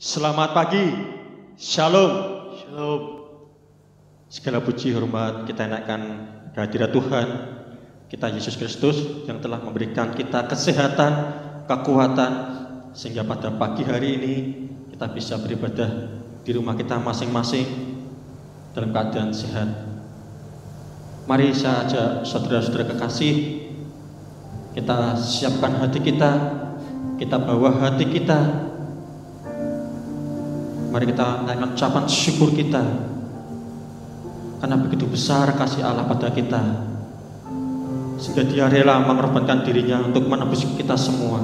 Selamat pagi, Shalom. Shalom. Segala puji hormat kita naikkan kehadirat Tuhan kita Yesus Kristus yang telah memberikan kita kesehatan, kekuatan, sehingga pada pagi hari ini kita bisa beribadah di rumah kita masing-masing dalam keadaan sehat. Mari saya ajak saudara-saudara kekasih, kita siapkan hati kita bawa hati kita. Mari kita naikkan ucapan syukur kita, karena begitu besar kasih Allah pada kita, sehingga Dia rela mengorbankan dirinya untuk menebus kita semua.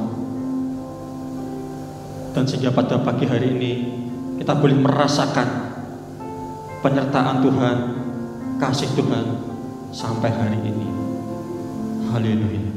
Dan sehingga pada pagi hari ini kita boleh merasakan penyertaan Tuhan, kasih Tuhan sampai hari ini. Haleluya.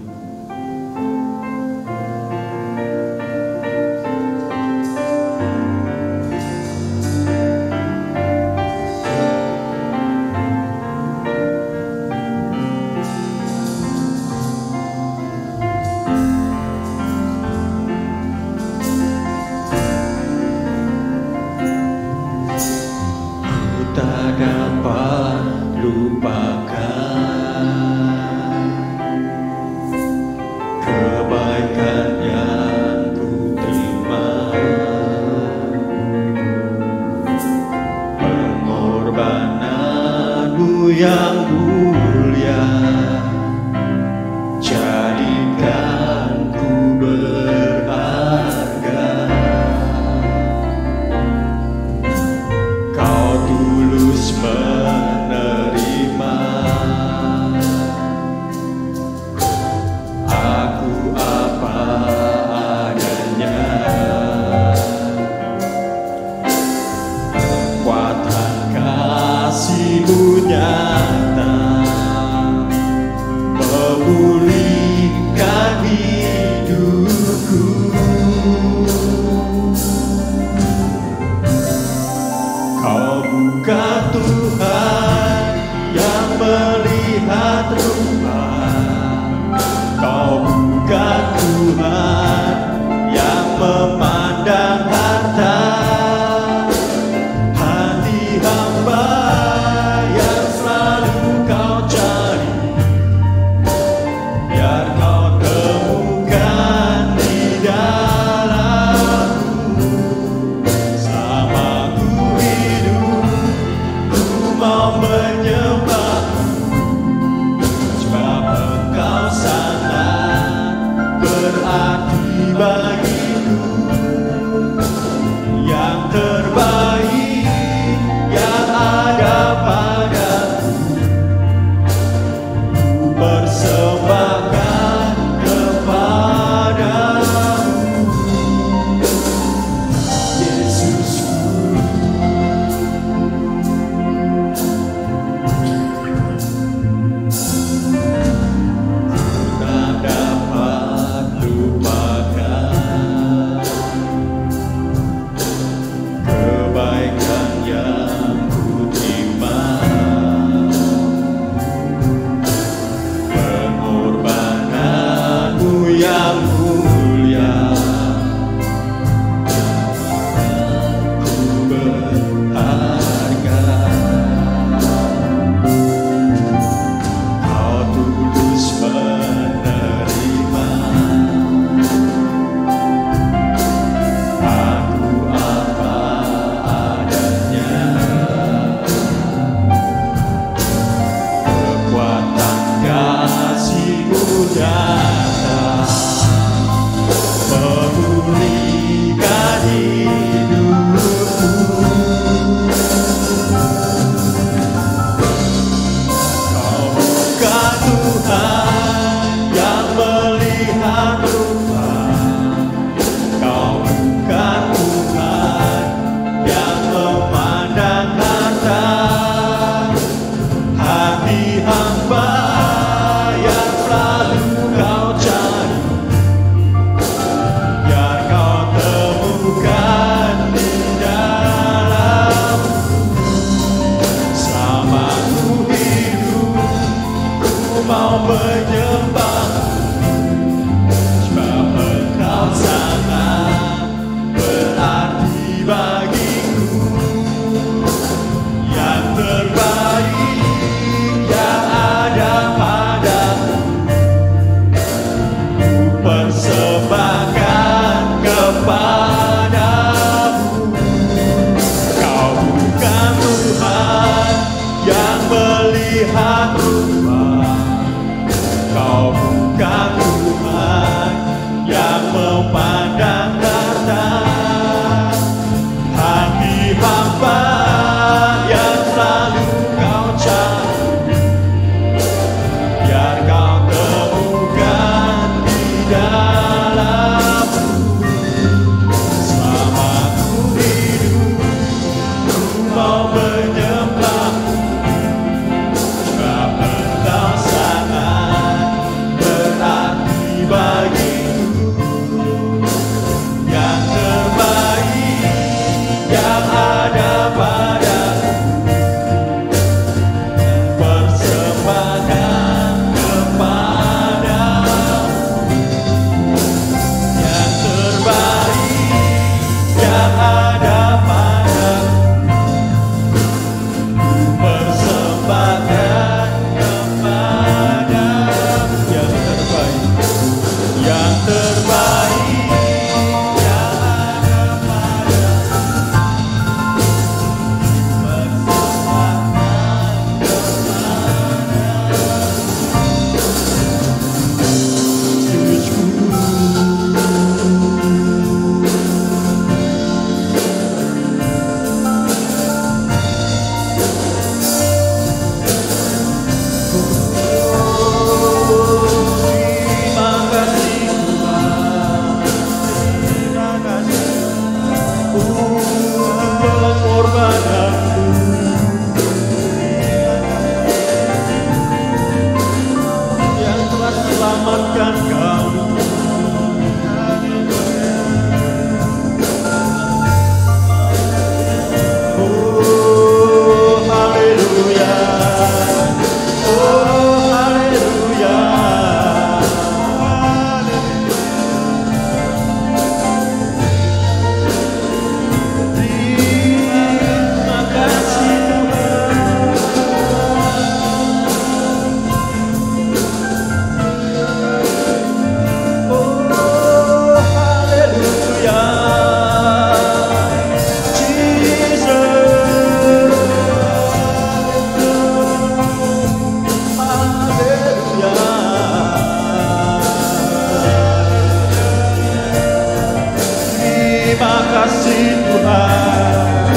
Terima kasih Tuhan,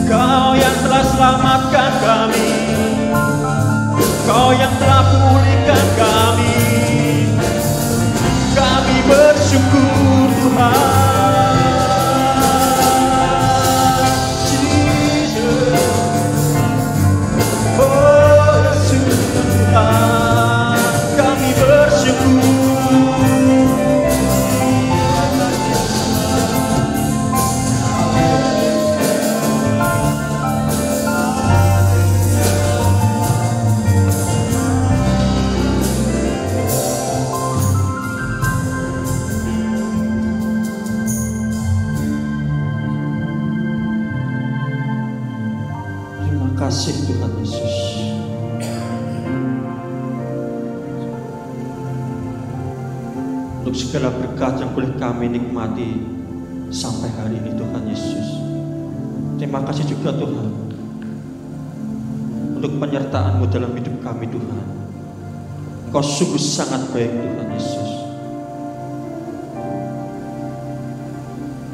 Kau yang telah selamatkan kami, Kau yang telah pulihkan kami. Kami bersyukur Tuhan. Jesus, bersyukur Tuhan, kami bersyukur. Terima kasih Tuhan Yesus. Untuk segala berkat yang boleh kami nikmati sampai hari ini Tuhan Yesus. Terima kasih juga Tuhan untuk penyertaan-Mu dalam hidup kami Tuhan. Engkau sungguh sangat baik Tuhan Yesus.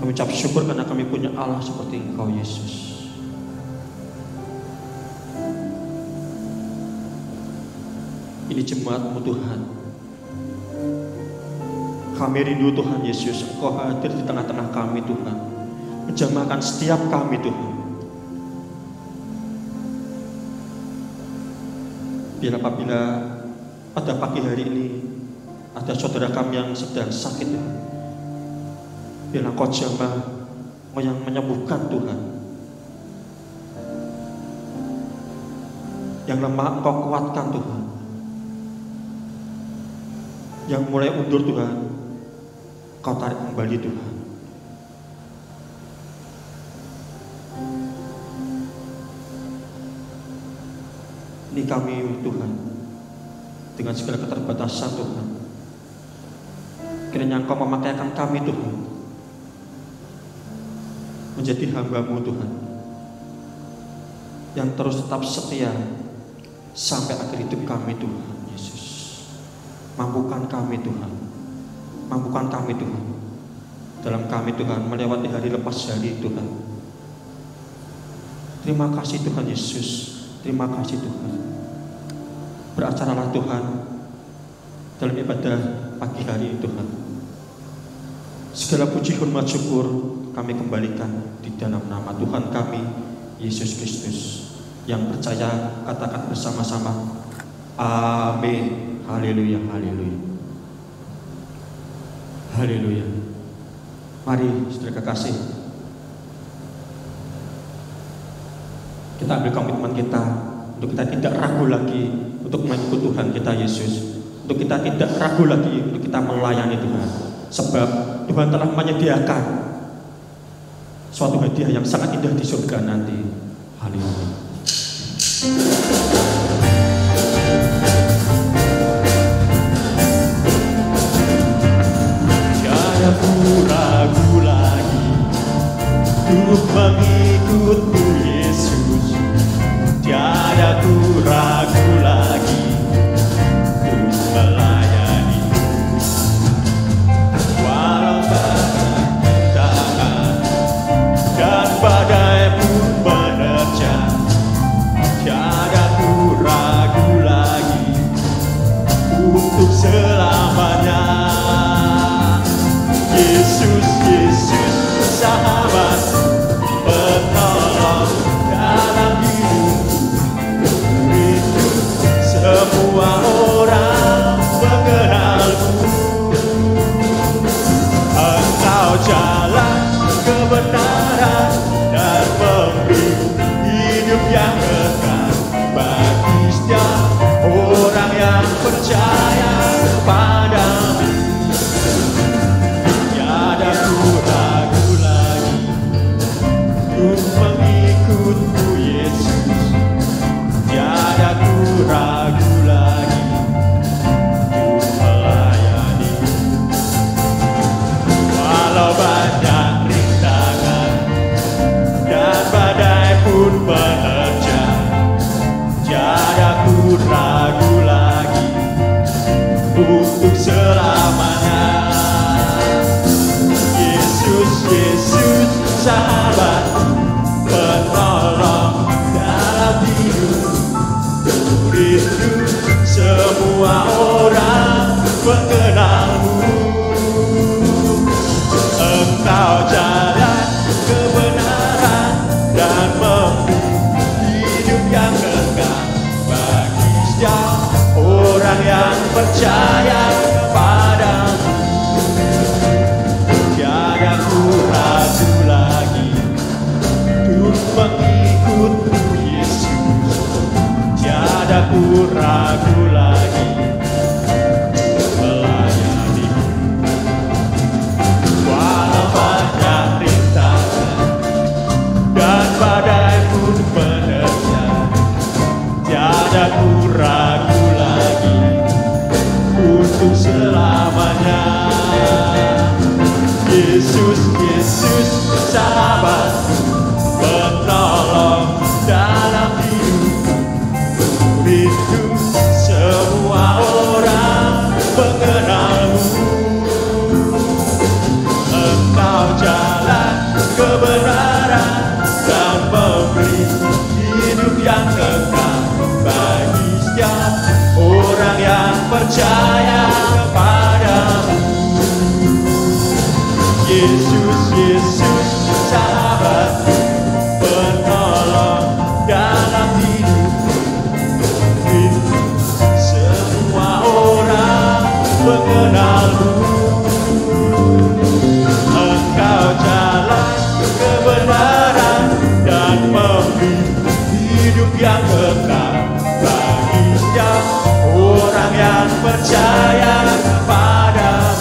Kami ucap syukur karena kami punya Allah seperti Engkau Yesus. Ini jemaat-Mu Tuhan. Kami rindu Tuhan Yesus, Engkau hadir di tengah-tengah kami Tuhan, menjamahkan setiap kami Tuhan. Biar apabila pada pagi hari ini ada saudara kami yang sedang sakit Tuhan, biar Engkau jamah, Engkau yang menyembuhkan Tuhan. Yang lemah Engkau kuatkan Tuhan. Yang mulai undur Tuhan, Kau tarik kembali Tuhan. Ini kami Tuhan, dengan segala keterbatasan Tuhan, kiranya Engkau memakaikan kami Tuhan, menjadi hamba-Mu Tuhan, yang terus tetap setia sampai akhir hidup kami Tuhan Yesus. Mampukan kami Tuhan, mampukan kami Tuhan, dalam kami Tuhan melewati hari lepas hari Tuhan. Terima kasih Tuhan Yesus, terima kasih Tuhan. Beracaralah Tuhan dalam ibadah pagi hari ini Tuhan. Segala puji hormat syukur kami kembalikan di dalam nama Tuhan kami Yesus Kristus. Yang percaya katakan bersama-sama, amin. Haleluya, haleluya, haleluya. Mari saudara kekasih, kita ambil komitmen kita untuk kita tidak ragu lagi untuk mengikut Tuhan kita Yesus, untuk kita tidak ragu lagi untuk kita melayani Tuhan, sebab Tuhan telah menyediakan suatu hadiah yang sangat indah di surga nanti. Haleluya. Ragu lagi untuk mengikut-Mu Yesus, tiada ku ragu lagi untuk melayani. Walau tantangan dan badai pun menerjang, tiada ku ragu lagi untuk selamanya. Yesus, Yesus, sahabat. percaya kepadamu. Tiada ku ragu lagi untuk mengikutmu Yesus. Tiada ku ragu lagi melayanimu. Walau banyak rintangan dan badai pun menerjang, tiada ku ragu lagi untuk selamanya. Yesus, Yesus, sahabat, penolong dalam hidupku. Rindu semua orang mengenalmu. Engkau jalan kebenaran dan memberi hidup yang kekal bagi setiap orang yang percaya kepadamu. Yesus, Yesus, sahabat, penolong dalam hidupku. Rindu semua orang mengenalmu. Engkau jalan kebenaran dan memberi hidup yang kekal bagi setiap orang yang percaya kepadamu.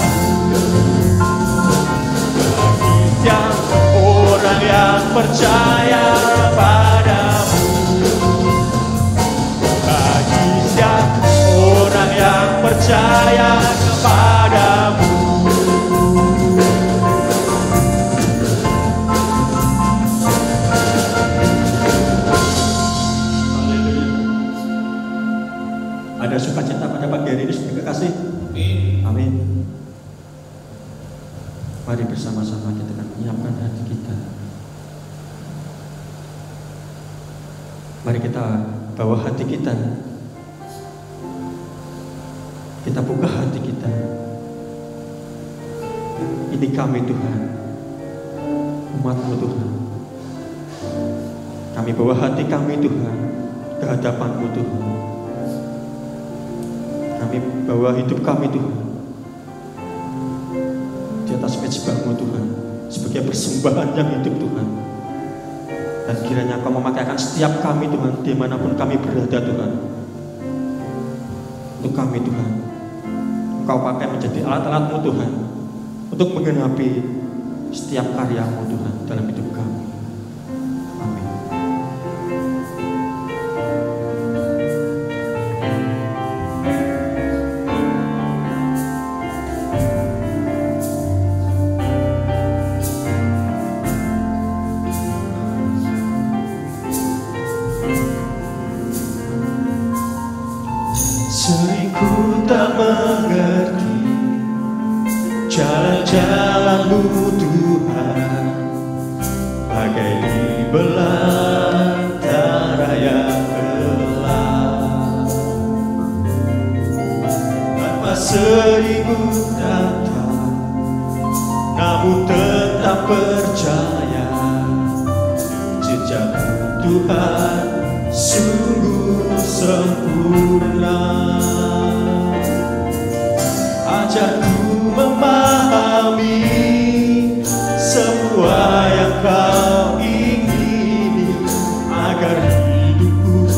Bagi setiap orang yang percaya kepadamu. Bagi setiap orang yang percaya kepadamu. Ada sukacita pada pagi hari ini, saudara kekasih. Amin. Mari bersama-sama kita akan menyiapkan hati kita. Mari kita bawa hati kita. Kita buka hati kita. Ini kami Tuhan, umat-Mu Tuhan. Kami bawa hati kami Tuhan ke hadapan-Mu Tuhan. Kami bawa hidup kami Tuhan di atas mezbah-Mu Tuhan, sebagai persembahan yang hidup Tuhan. Dan kiranya Kau memakaikan setiap kami Tuhan, dimanapun kami berada Tuhan. Untuk kami Tuhan, Engkau pakai menjadi alat-alat-Mu Tuhan, untuk menggenapi setiap karya-Mu Tuhan dalam hidup kami. Amin. Sering ku tak mengerti jalan-jalan-Mu Tuhan, bagai di belantara yang gelap. Tanpa seribu datang, namun tetap percaya jejak-Mu Tuhan sungguh sempurna. Ajarku memahami semua yang Kau ingini, agar hidupku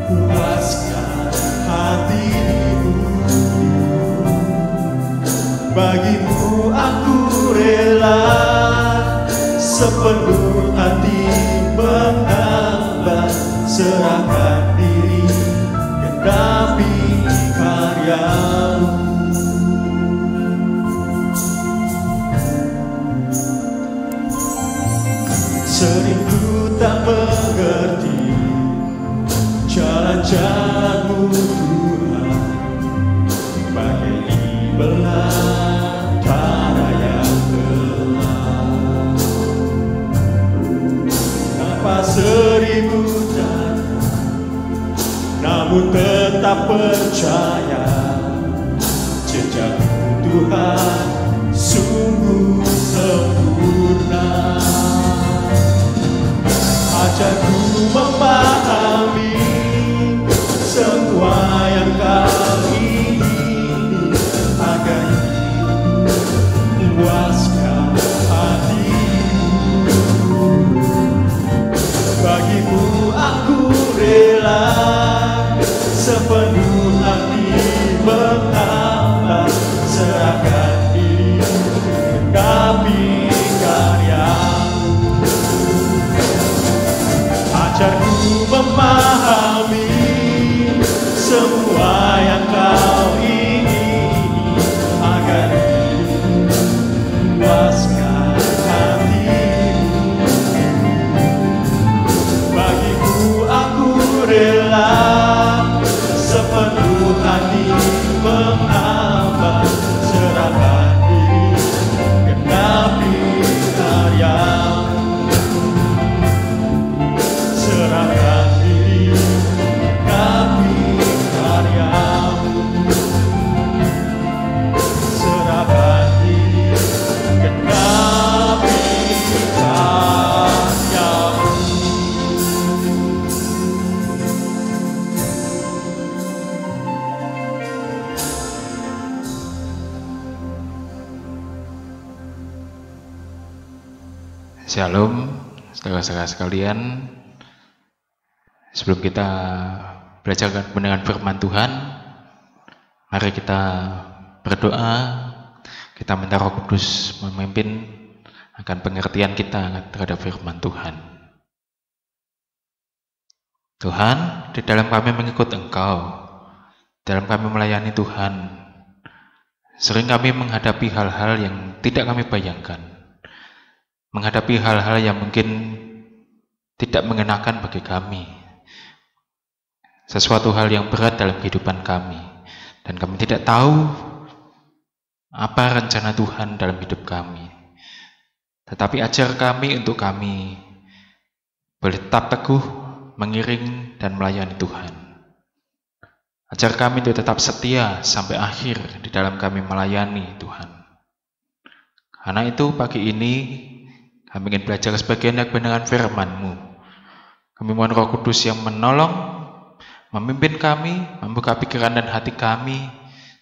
puaskan hati-Mu. Bagimu aku rela sepenuh hati menghamba, serahkan diri genapi karya-Mu. Sering ku tak mengerti jalan-jalan-Mu Tuhan, bagai di belantara yang gelap. Tanpa seribu datang, namun tetap percaya jejak-Mu Tuhan sungguh sempurna. Ajarku memahami semua yang Kau ingini, memahami semua yang kau ingini agar puaskan hatimu. Bagimu aku rela sepenuh hati menghamba, serahkan diri genapi karyamu, serahkan diri genapi karyamu, serahkan diri genapi karyamu. Shalom, saudara-saudara sekalian. Sebelum kita belajar mendengar firman Tuhan, mari kita berdoa. Kita minta Roh Kudus memimpin akan pengertian kita terhadap firman Tuhan. Tuhan, di dalam kami mengikut Engkau, dalam kami melayani Tuhan, sering kami menghadapi hal-hal yang tidak kami bayangkan, menghadapi hal-hal yang mungkin tidak mengenakan bagi kami, sesuatu hal yang berat dalam kehidupan kami, dan kami tidak tahu apa rencana Tuhan dalam hidup kami. Tetapi ajar kami untuk kami boleh tetap teguh mengiring dan melayani Tuhan. Ajar kami untuk tetap setia sampai akhir di dalam kami melayani Tuhan. Karena itu pagi ini kami ingin belajar sebagian kebenaran firman-Mu. Kami mohon Roh Kudus yang menolong, memimpin kami, membuka pikiran dan hati kami,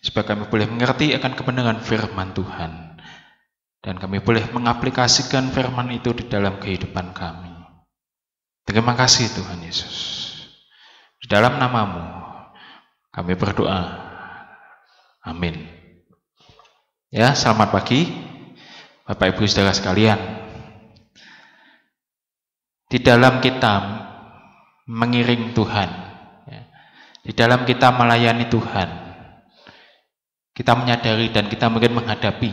supaya kami boleh mengerti akan kebenaran firman Tuhan. Dan kami boleh mengaplikasikan firman itu di dalam kehidupan kami. Terima kasih Tuhan Yesus. Di dalam nama-Mu kami berdoa. Amin. Ya, selamat pagi Bapak Ibu Saudara sekalian. Di dalam kita mengiring Tuhan, di dalam kita melayani Tuhan, kita menyadari dan kita mungkin menghadapi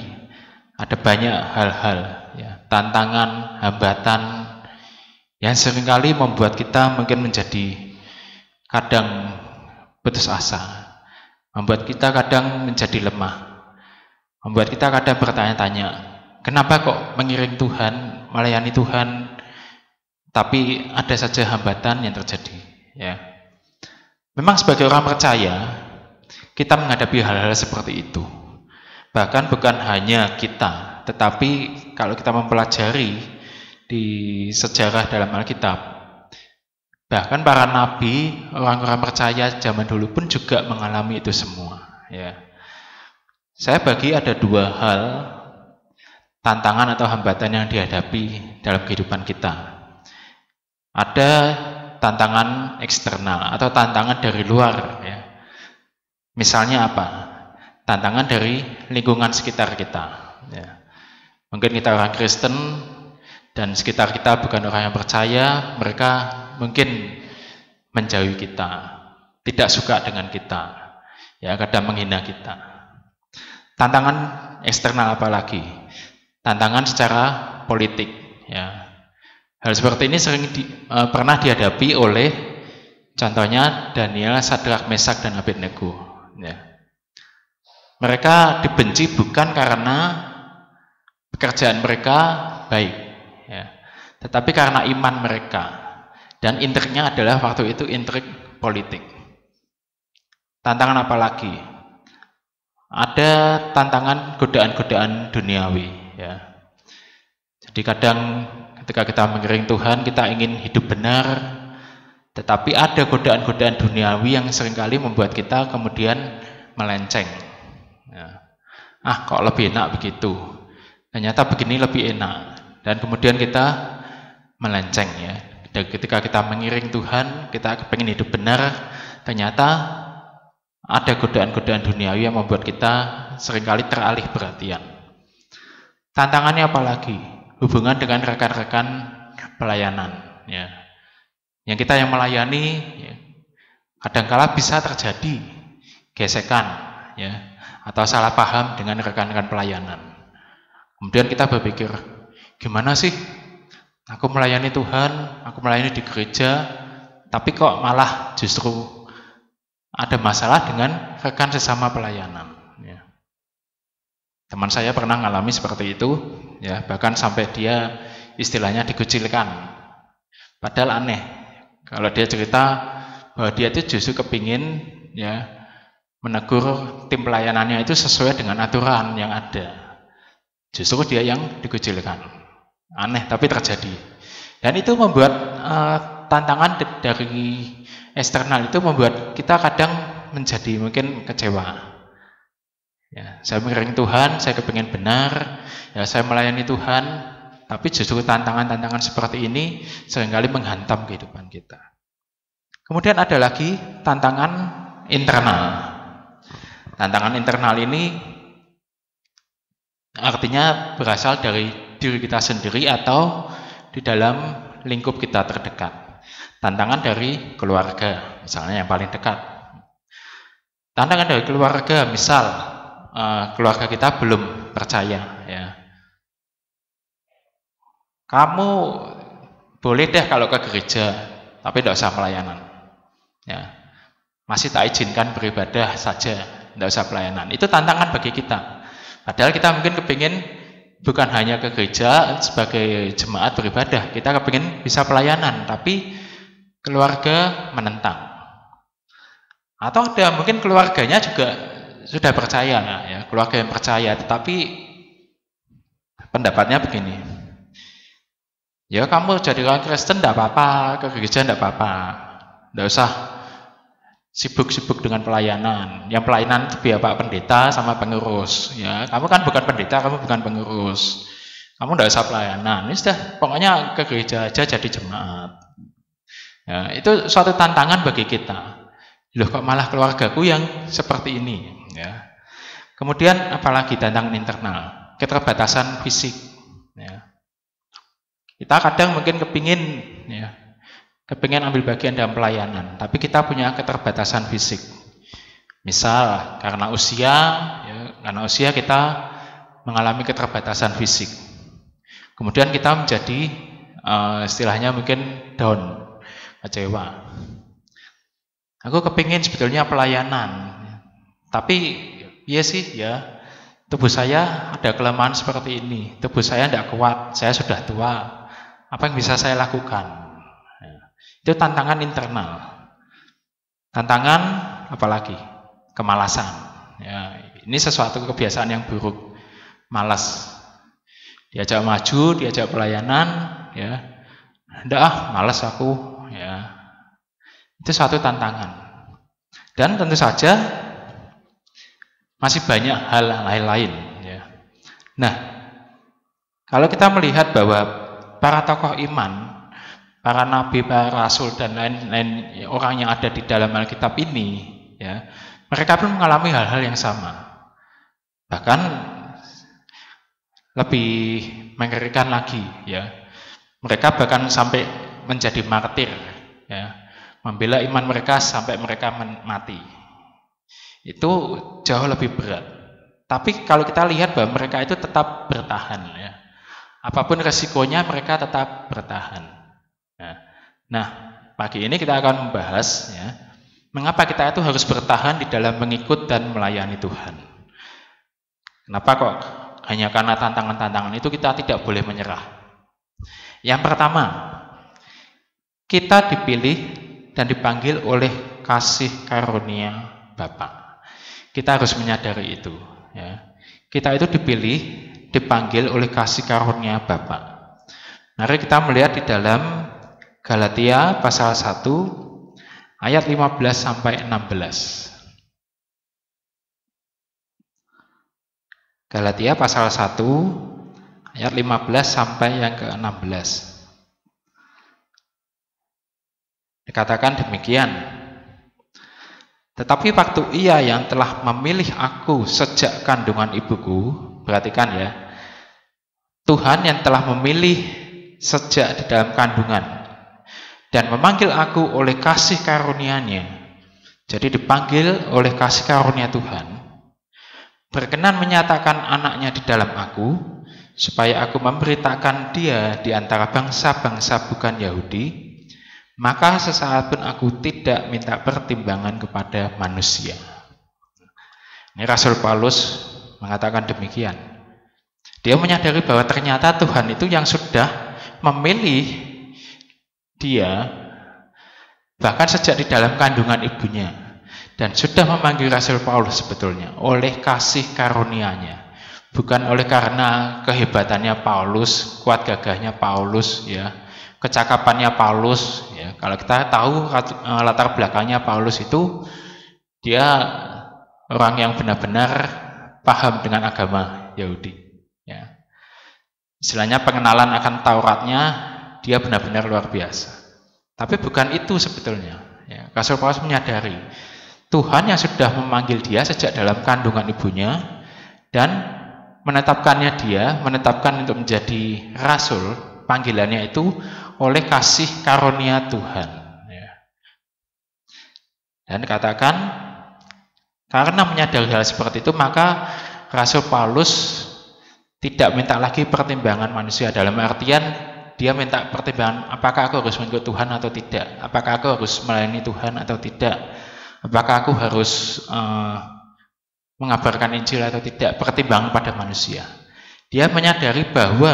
ada banyak hal-hal, tantangan, hambatan yang seringkali membuat kita mungkin menjadi kadang putus asa, membuat kita kadang menjadi lemah, membuat kita kadang bertanya-tanya, kenapa kok mengiring Tuhan, melayani Tuhan, tapi ada saja hambatan yang terjadi. Ya, memang sebagai orang percaya, kita menghadapi hal-hal seperti itu. Bahkan bukan hanya kita, tetapi kalau kita mempelajari di sejarah dalam Alkitab, bahkan para nabi, orang-orang percaya zaman dulu pun juga mengalami itu semua. Ya, saya bagi ada dua hal tantangan atau hambatan yang dihadapi dalam kehidupan kita. Ada tantangan eksternal atau tantangan dari luar. Ya. Misalnya apa? Tantangan dari lingkungan sekitar kita. Ya. Mungkin kita orang Kristen dan sekitar kita bukan orang yang percaya, mereka mungkin menjauhi kita, tidak suka dengan kita, ya, kadang menghina kita. Tantangan eksternal apa lagi? Tantangan secara politik. Ya. Hal seperti ini sering pernah dihadapi oleh contohnya Daniel, Sadrak, Mesak, dan Abednego. Ya. Mereka dibenci bukan karena pekerjaan mereka baik, ya, tetapi karena iman mereka. Dan intriknya adalah waktu itu intrik politik. Tantangan apa lagi? Ada tantangan godaan-godaan duniawi. Ya. Jadi kadang ketika kita mengiring Tuhan, kita ingin hidup benar, tetapi ada godaan-godaan duniawi yang seringkali membuat kita kemudian melenceng. Ya. Kok lebih enak begitu? Ternyata begini lebih enak. Dan kemudian kita melenceng. Ya. Dan ketika kita mengiring Tuhan, kita pengen hidup benar, ternyata ada godaan-godaan duniawi yang membuat kita seringkali teralih perhatian. Tantangannya apa lagi? Hubungan dengan rekan-rekan pelayanan. Ya. Yang kita yang melayani, ya, kadangkala bisa terjadi gesekan, ya, atau salah paham dengan rekan-rekan pelayanan. Kemudian kita berpikir, gimana sih? Aku melayani Tuhan, aku melayani di gereja, tapi kok malah justru ada masalah dengan rekan sesama pelayanan. Ya. Teman saya pernah mengalami seperti itu, ya, bahkan sampai dia istilahnya dikucilkan. Padahal aneh, kalau dia cerita bahwa dia itu justru kepingin, ya, menegur tim pelayanannya itu sesuai dengan aturan yang ada. Justru dia yang dikucilkan. Aneh, tapi terjadi. Dan itu membuat tantangan dari eksternal itu membuat kita kadang menjadi mungkin kecewa. Ya, saya mengiring Tuhan, saya kepingin benar, ya, saya melayani Tuhan, tapi justru tantangan-tantangan seperti ini seringkali menghantam kehidupan kita. Kemudian ada lagi tantangan internal. Tantangan internal ini artinya berasal dari diri kita sendiri atau di dalam lingkup kita terdekat. Tantangan dari keluarga, misalnya yang paling dekat. Tantangan dari keluarga, misal keluarga kita belum percaya, ya. Kamu boleh deh kalau ke gereja, tapi tidak usah pelayanan. Ya. Masih tak izinkan beribadah saja, tidak usah pelayanan. Itu tantangan bagi kita. Padahal kita mungkin kepingin bukan hanya ke gereja sebagai jemaat beribadah, kita kepingin bisa pelayanan, tapi keluarga menentang. Atau ada mungkin keluarganya juga sudah percaya, ya, keluarga yang percaya, tetapi pendapatnya begini. Ya, kamu jadi orang Kristen tidak apa-apa, ke gereja tidak apa-apa, tidak usah sibuk-sibuk dengan pelayanan. Yang pelayanan itu biar Pak Pendeta sama pengurus. Ya, kamu kan bukan pendeta, kamu bukan pengurus. Kamu tidak usah pelayanan. Ini sudah, pokoknya ke gereja aja jadi jemaat. Ya, itu suatu tantangan bagi kita. Loh, kok malah keluargaku yang seperti ini? Ya. Kemudian apalagi tantangan internal, keterbatasan fisik. Ya. Kita kadang mungkin kepingin, ya, kepingin ambil bagian dalam pelayanan, tapi kita punya keterbatasan fisik. Misal karena usia, ya, karena usia kita mengalami keterbatasan fisik. Kemudian kita menjadi istilahnya mungkin down, kecewa. Aku kepingin sebetulnya pelayanan. Tapi iya sih, ya, tubuh saya ada kelemahan seperti ini, tubuh saya tidak kuat, saya sudah tua, apa yang bisa saya lakukan? Ya, itu tantangan internal. Tantangan apalagi? Kemalasan. Ya, ini sesuatu kebiasaan yang buruk, malas. Diajak maju, diajak pelayanan, ya, enggak, malas aku. Ya, itu suatu tantangan. Dan tentu saja masih banyak hal lain-lain, ya. Nah, kalau kita melihat bahwa para tokoh iman, para nabi, para rasul dan lain-lain orang yang ada di dalam Alkitab ini, ya, mereka pun mengalami hal-hal yang sama. Bahkan lebih mengerikan lagi, ya. Mereka bahkan sampai menjadi martir, ya, membela iman mereka sampai mereka mati. Itu jauh lebih berat. Tapi kalau kita lihat bahwa mereka itu tetap bertahan, ya. Apapun resikonya mereka tetap bertahan. Nah, pagi ini kita akan membahas, ya, mengapa kita itu harus bertahan di dalam mengikut dan melayani Tuhan. Kenapa kok hanya karena tantangan-tantangan itu kita tidak boleh menyerah. Yang pertama, kita dipilih dan dipanggil oleh kasih karunia Bapa. Kita harus menyadari itu, ya. Kita itu dipilih, dipanggil oleh kasih karunia Bapa. Mari kita melihat di dalam Galatia pasal 1 ayat 15 sampai 16. Galatia pasal 1 ayat 15 sampai yang ke-16. Dikatakan demikian. Tetapi waktu Ia yang telah memilih aku sejak kandungan ibuku, perhatikan, ya, Tuhan yang telah memilih sejak di dalam kandungan dan memanggil aku oleh kasih karunia-Nya. Jadi dipanggil oleh kasih karunia Tuhan, berkenan menyatakan anaknya di dalam aku, supaya aku memberitakan dia di antara bangsa-bangsa bukan Yahudi, maka sesaat pun aku tidak minta pertimbangan kepada manusia. Ini Rasul Paulus mengatakan demikian. Dia menyadari bahwa ternyata Tuhan itu yang sudah memilih dia bahkan sejak di dalam kandungan ibunya, dan sudah memanggil Rasul Paulus sebetulnya oleh kasih karunia-Nya, bukan oleh karena kehebatannya Paulus, kuat gagahnya Paulus, ya, kecakapannya Paulus, ya. Kalau kita tahu latar belakangnya Paulus itu, dia orang yang benar-benar paham dengan agama Yahudi, ya. Istilahnya pengenalan akan Tauratnya dia benar-benar luar biasa. Tapi bukan itu sebetulnya, ya. Rasul Paulus menyadari Tuhan yang sudah memanggil dia sejak dalam kandungan ibunya dan menetapkan untuk menjadi rasul, panggilannya itu oleh kasih karunia Tuhan, ya. Dan katakan karena menyadari hal seperti itu, maka Rasul Paulus tidak minta lagi pertimbangan manusia, dalam artian dia minta pertimbangan, apakah aku harus mengikut Tuhan atau tidak, apakah aku harus melayani Tuhan atau tidak, apakah aku harus mengabarkan Injil atau tidak, pertimbangan pada manusia. Dia menyadari bahwa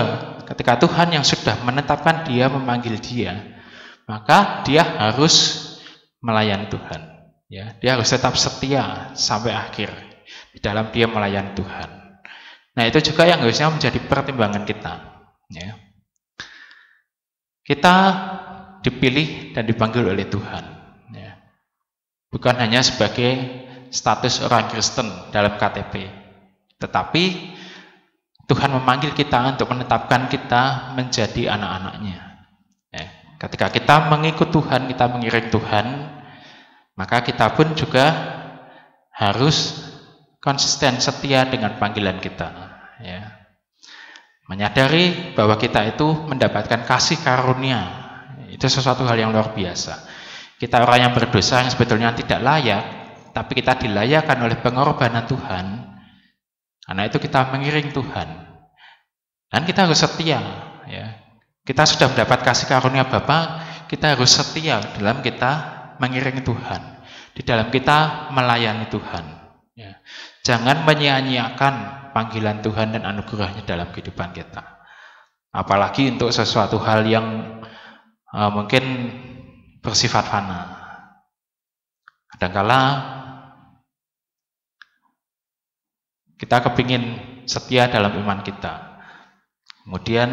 ketika Tuhan yang sudah menetapkan dia, memanggil dia, maka dia harus melayani Tuhan, ya. Dia harus tetap setia sampai akhir di dalam dia melayani Tuhan. Nah, itu juga yang harusnya menjadi pertimbangan kita, ya. Kita dipilih dan dipanggil oleh Tuhan, ya. Bukan hanya sebagai status orang Kristen dalam KTP, tetapi Tuhan memanggil kita untuk menetapkan kita menjadi anak-anaknya, ya. Ketika kita mengikut Tuhan, kita mengiring Tuhan, maka kita pun juga harus konsisten setia dengan panggilan kita, ya. Menyadari bahwa kita itu mendapatkan kasih karunia, itu sesuatu hal yang luar biasa. Kita orang yang berdosa yang sebetulnya tidak layak, tapi kita dilayakkan oleh pengorbanan Tuhan. Karena itu kita mengiring Tuhan, dan kita harus setia, ya. Kita sudah mendapat kasih karunia Bapa, kita harus setia dalam kita mengiring Tuhan, di dalam kita melayani Tuhan, ya. Jangan menyia-nyiakan panggilan Tuhan dan anugerahnya dalam kehidupan kita, apalagi untuk sesuatu hal yang mungkin bersifat fana. Kadangkala kita kepingin setia dalam iman kita, kemudian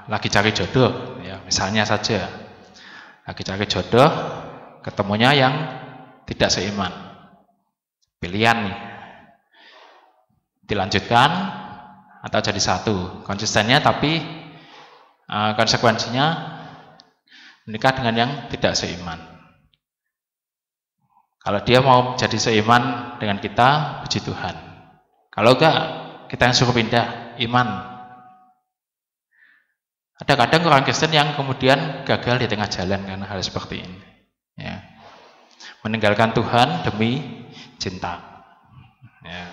lagi cari jodoh, ya, misalnya saja lagi cari jodoh, ketemunya yang tidak seiman, pilihan nih, dilanjutkan atau jadi satu, konsistennya, tapi konsekuensinya menikah dengan yang tidak seiman. Kalau dia mau jadi seiman dengan kita, puji Tuhan. Kalau enggak, kita yang suruh pindah iman. Ada kadang orang Kristen yang kemudian gagal di tengah jalan karena hal seperti ini, ya. Meninggalkan Tuhan demi cinta, ya.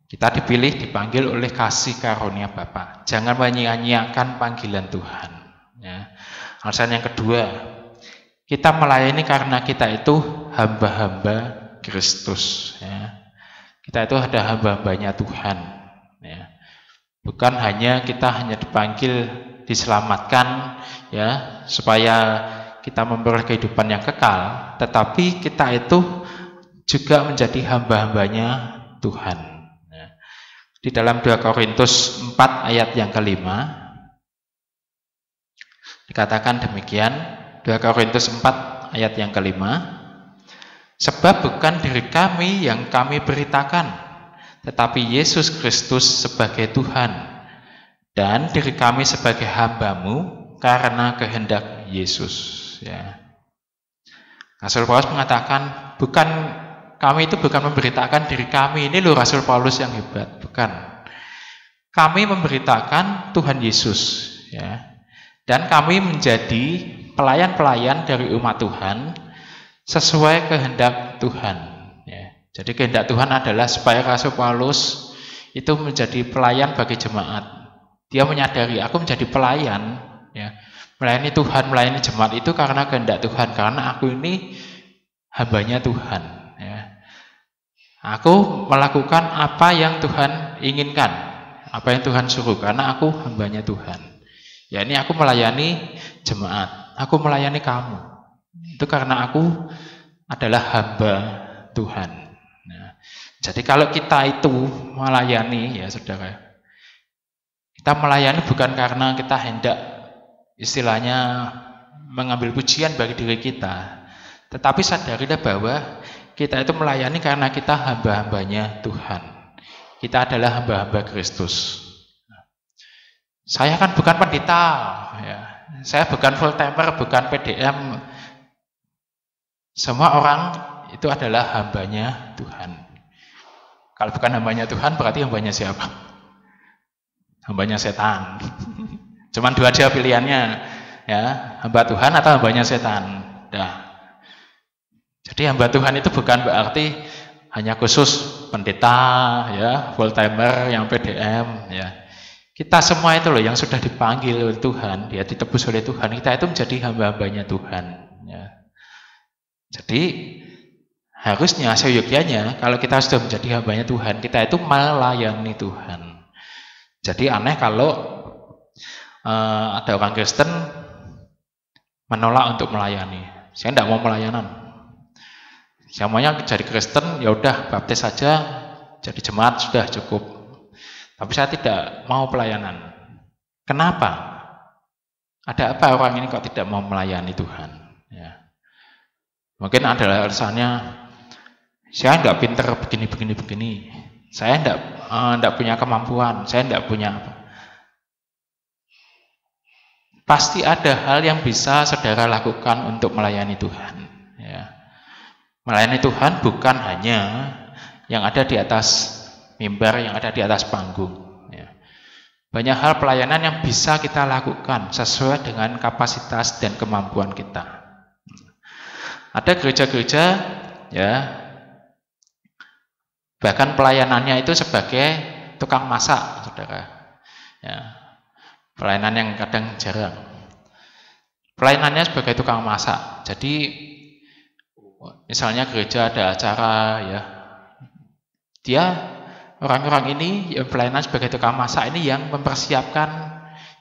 Kita dipilih, dipanggil oleh kasih karunia Bapa. Jangan menyia-nyiakan panggilan Tuhan, ya. Alasan yang kedua, kita melayani karena kita itu hamba-hamba Kristus, ya. Kita itu ada hamba-hambanya Tuhan, ya. Bukan hanya kita hanya dipanggil, diselamatkan, ya, supaya kita memperoleh kehidupan yang kekal, tetapi kita itu juga menjadi hamba-hambanya Tuhan. Di dalam 2 Korintus 4 ayat yang ke-5 dikatakan demikian, 2 Korintus 4 ayat yang ke-5, sebab bukan diri kami yang kami beritakan, tetapi Yesus Kristus sebagai Tuhan, dan diri kami sebagai hamba-Mu karena kehendak Yesus, ya. Rasul Paulus mengatakan, kami itu bukan memberitakan diri kami. Ini loh Rasul Paulus yang hebat, bukan. Kami memberitakan Tuhan Yesus, ya. Dan kami menjadi pelayan-pelayan dari umat Tuhan sesuai kehendak Tuhan. Ya. Jadi kehendak Tuhan adalah supaya Rasul Paulus itu menjadi pelayan bagi jemaat. Dia menyadari aku menjadi pelayan, ya, melayani Tuhan, melayani jemaat itu karena kehendak Tuhan, karena aku ini hambanya Tuhan. Ya. Aku melakukan apa yang Tuhan inginkan, apa yang Tuhan suruh, karena aku hambanya Tuhan. Ya, ini aku melayani jemaat, aku melayani kamu. Itu karena aku adalah hamba Tuhan. Nah, jadi kalau kita itu melayani, ya saudara, kita melayani bukan karena kita hendak istilahnya mengambil pujian bagi diri kita, tetapi sadarilah bahwa kita itu melayani karena kita hamba-hambanya Tuhan. Kita adalah hamba-hamba Kristus. Saya kan bukan pendeta, ya. Saya bukan full timer, bukan PDM. Semua orang itu adalah hambanya Tuhan. Kalau bukan hambanya Tuhan, berarti hambanya siapa? Hambanya setan. Cuman dua aja pilihannya, ya, hamba Tuhan atau hambanya setan. Dah. Jadi hamba Tuhan itu bukan berarti hanya khusus pendeta, ya, full timer, yang PDM, ya. Kita semua itu loh yang sudah dipanggil oleh Tuhan, dia ditebus oleh Tuhan, kita itu menjadi hamba-hambanya Tuhan. Ya. Jadi harusnya seyogyanya kalau kita sudah menjadi hambanya Tuhan, kita itu melayani Tuhan. Jadi aneh kalau ada orang Kristen menolak untuk melayani. Saya tidak mau pelayanan. Saya maunya jadi Kristen, ya udah baptis saja, jadi jemaat sudah cukup. Tapi saya tidak mau pelayanan. Kenapa? Ada apa orang ini kok tidak mau melayani Tuhan? Ya. Mungkin adalah alasannya, saya tidak pinter begini. Saya tidak punya kemampuan. Saya tidak punya apa. Pasti ada hal yang bisa saudara lakukan untuk melayani Tuhan. Ya. Melayani Tuhan bukan hanya yang ada di atas mimbar, yang ada di atas panggung. Ya. Banyak hal pelayanan yang bisa kita lakukan sesuai dengan kapasitas dan kemampuan kita. Ada gereja-gereja, ya, bahkan pelayanannya itu sebagai tukang masak, saudara. Ya. Pelayanan yang kadang jarang. Pelayanannya sebagai tukang masak. Jadi, misalnya gereja ada acara, ya, dia orang-orang ini yang pelayanan sebagai tukang masak ini yang mempersiapkan,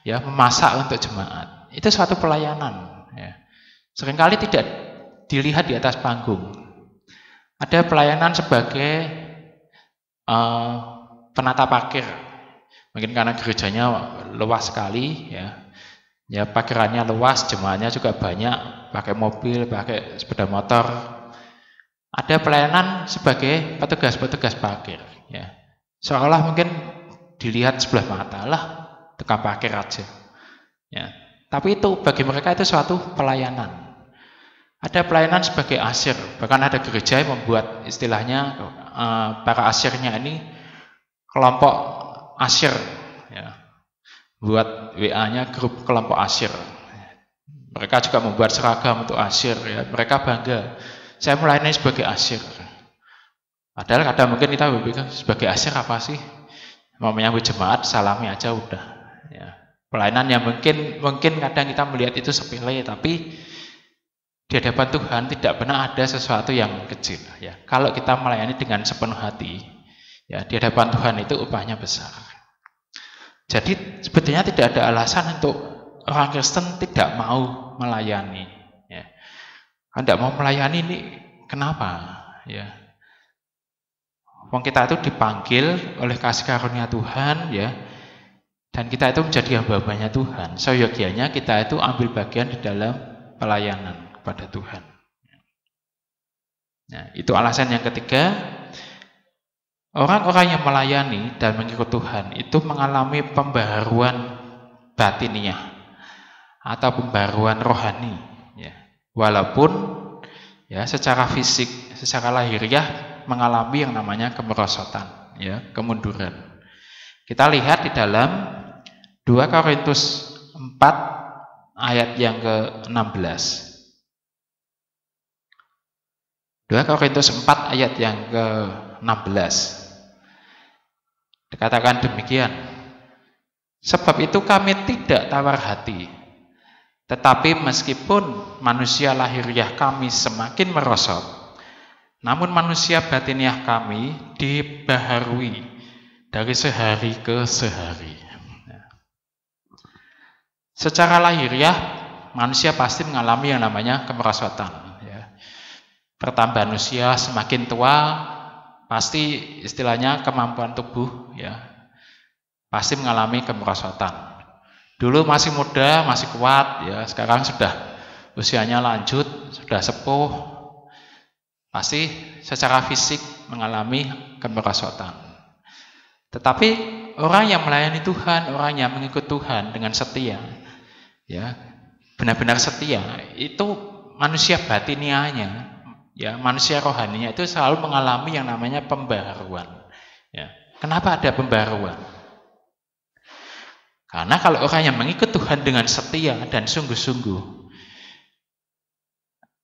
ya, memasak untuk jemaat. Itu suatu pelayanan. Ya. Seringkali tidak dilihat di atas panggung. Ada pelayanan sebagai penata parkir. Mungkin karena gerejanya luas sekali, ya. Ya, parkirannya luas, jemaatnya juga banyak, pakai mobil, pakai sepeda motor. Ada pelayanan sebagai petugas-petugas parkir, ya. Seolah mungkin dilihat sebelah mata, lah, tukang parkir aja. Ya. Tapi itu bagi mereka itu suatu pelayanan. Ada pelayanan sebagai asyir, bahkan ada gereja yang membuat istilahnya para asyirnya ini kelompok asyir, ya. Buat WA-nya grup kelompok asyir. Mereka juga membuat seragam untuk asyir, ya. Mereka bangga, saya melayani sebagai asyir. Padahal kadang mungkin kita berpikir sebagai asyir apa sih? Mau menyambut jemaat, salami aja udah. Ya. Pelayanan yang mungkin kadang kita melihat itu sepele, tapi di hadapan Tuhan tidak pernah ada sesuatu yang kecil. Ya. Kalau kita melayani dengan sepenuh hati, ya, di hadapan Tuhan itu upahnya besar. Jadi sebetulnya tidak ada alasan untuk orang Kristen tidak mau melayani. Ya. Tidak mau melayani ini kenapa? Ya. Wong kita itu dipanggil oleh kasih karunia Tuhan, ya, dan kita itu menjadi hamba-hambanya Tuhan. Seyogyanya kita itu ambil bagian di dalam pelayanan kepada Tuhan. Nah, itu alasan yang ketiga. Orang-orang yang melayani dan mengikut Tuhan itu mengalami pembaharuan batiniah atau pembaharuan rohani, ya. Walaupun, ya, secara fisik, secara lahiriah mengalami yang namanya kemerosotan, ya, kemunduran. Kita lihat di dalam 2 Korintus 4 ayat yang ke-16. 2 Korintus 4 ayat yang ke-16. Dikatakan demikian. Sebab itu kami tidak tawar hati. Tetapi meskipun manusia lahiriah kami semakin merosot, namun manusia batiniah kami dibaharui dari sehari ke sehari. Secara lahiriah manusia pasti mengalami yang namanya kemerosotan. Pertambahan usia semakin tua, pasti istilahnya kemampuan tubuh pasti mengalami kemerosotan. Dulu masih muda, masih kuat, sekarang sudah usianya lanjut, sudah sepuh, pasti secara fisik mengalami kemerosotan. Tetapi orang yang melayani Tuhan, orang yang mengikut Tuhan dengan setia, benar-benar setia, itu manusia batiniahnya, manusia rohaninya itu selalu mengalami yang namanya pembaharuan. Kenapa ada pembaharuan? Karena kalau orang yang mengikut Tuhan dengan setia dan sungguh-sungguh,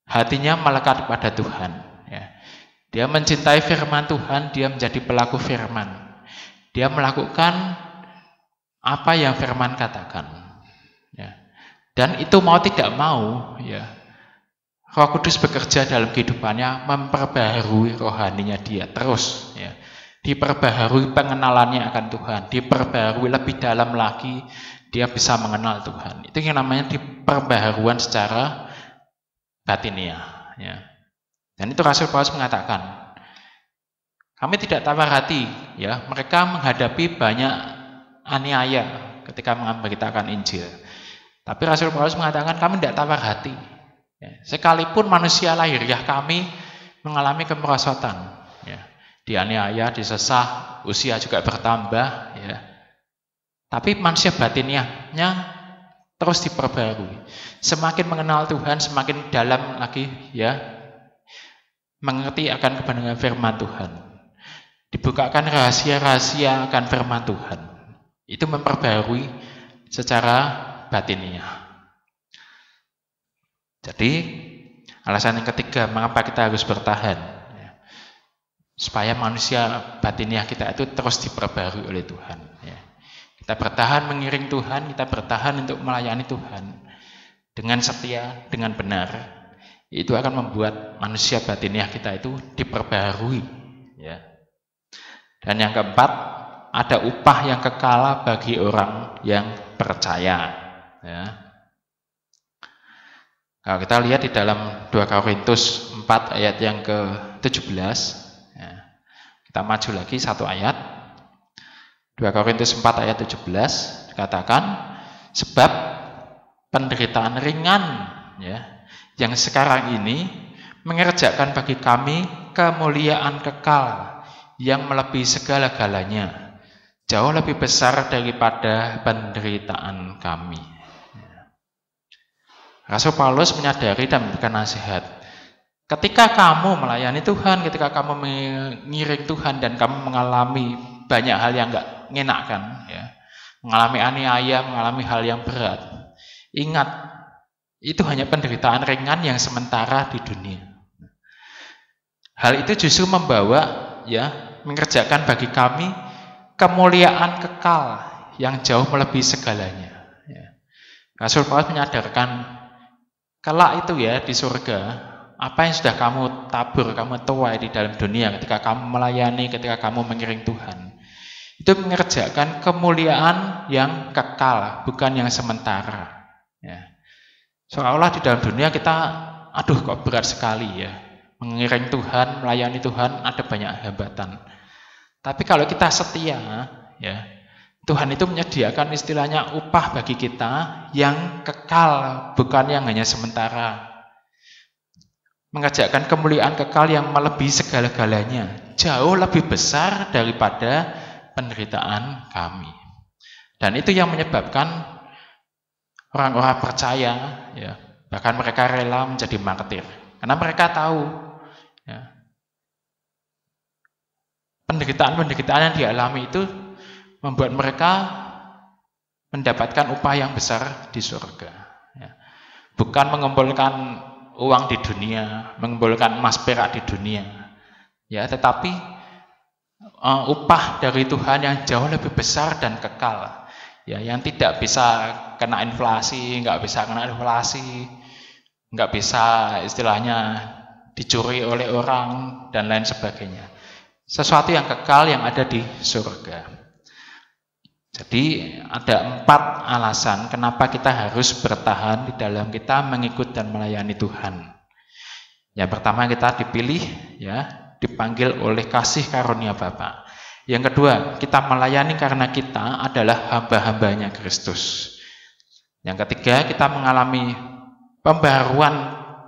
hatinya melekat pada Tuhan. Dia mencintai firman Tuhan, dia menjadi pelaku firman. Dia melakukan apa yang firman katakan. Dan itu mau tidak mau, Roh Kudus bekerja dalam kehidupannya, memperbaharui rohaninya dia terus. Diperbaharui pengenalannya akan Tuhan, diperbaharui lebih dalam lagi, dia bisa mengenal Tuhan. Itu yang namanya diperbaharuan secara batiniah. Dan itu Rasul Paulus mengatakan, kami tidak tawar hati, mereka menghadapi banyak aniaya ketika memberitakan Injil. Tapi Rasul Paulus mengatakan kami tidak tawar hati. Sekalipun manusia lahiriah kami mengalami kemerosotan, dianiaya, disesah, usia juga bertambah, tapi manusia batiniahnya terus diperbarui. Semakin mengenal Tuhan, semakin dalam lagi, mengerti akan kebenaran firman Tuhan. Dibukakan rahasia-rahasia akan firman Tuhan. Itu memperbarui secara batiniah. Jadi, alasan yang ketiga, mengapa kita harus bertahan? Supaya manusia batiniah kita itu terus diperbarui oleh Tuhan. Kita bertahan mengiring Tuhan, kita bertahan untuk melayani Tuhan dengan setia, dengan benar. Itu akan membuat manusia batiniah kita itu diperbarui. Dan yang keempat, ada upah yang kekal bagi orang yang percaya. Kalau kita lihat di dalam 2 Korintus 4 ayat yang ke-17, kita maju lagi satu ayat. 2 Korintus 4 ayat 17 dikatakan, sebab penderitaan ringan yang sekarang ini mengerjakan bagi kami kemuliaan kekal yang melebihi segala-galanya, jauh lebih besar daripada penderitaan kami. Rasul Paulus menyadari dan memberikan nasihat. Ketika kamu melayani Tuhan, ketika kamu mengiring Tuhan dan kamu mengalami banyak hal yang enggak ngenakkan, mengalami aniaya, mengalami hal yang berat, ingat, itu hanya penderitaan ringan yang sementara di dunia. Hal itu justru membawa, mengerjakan bagi kami kemuliaan kekal yang jauh melebihi segalanya. Rasul Paulus menyadarkan, kelak itu di surga, apa yang sudah kamu tabur, kamu tuai di dalam dunia ketika kamu melayani, ketika kamu mengiring Tuhan, itu mengerjakan kemuliaan yang kekal, bukan yang sementara. Seolah-olah di dalam dunia kita, aduh kok berat sekali mengiring Tuhan, melayani Tuhan, ada banyak hambatan. Tapi kalau kita setia, Tuhan itu menyediakan istilahnya upah bagi kita yang kekal, bukan yang hanya sementara. Mengerjakan kemuliaan kekal yang melebihi segala-galanya, jauh lebih besar daripada penderitaan kami. Dan itu yang menyebabkan orang-orang percaya, bahkan mereka rela menjadi martir. Karena mereka tahu penderitaan-penderitaan yang dialami itu membuat mereka mendapatkan upah yang besar di surga. bukan mengumpulkan uang di dunia, mengumpulkan emas perak di dunia, ya, tetapi upah dari Tuhan yang jauh lebih besar dan kekal, ya, yang tidak bisa kena inflasi, nggak bisa istilahnya dicuri oleh orang dan lain sebagainya. Sesuatu yang kekal yang ada di surga. Jadi ada 4 alasan kenapa kita harus bertahan di dalam kita mengikut dan melayani Tuhan. Yang pertama, kita dipilih, ya, dipanggil oleh kasih karunia Bapa. Yang kedua, kita melayani karena kita adalah hamba-hambanya Kristus. Yang ketiga, kita mengalami pembaruan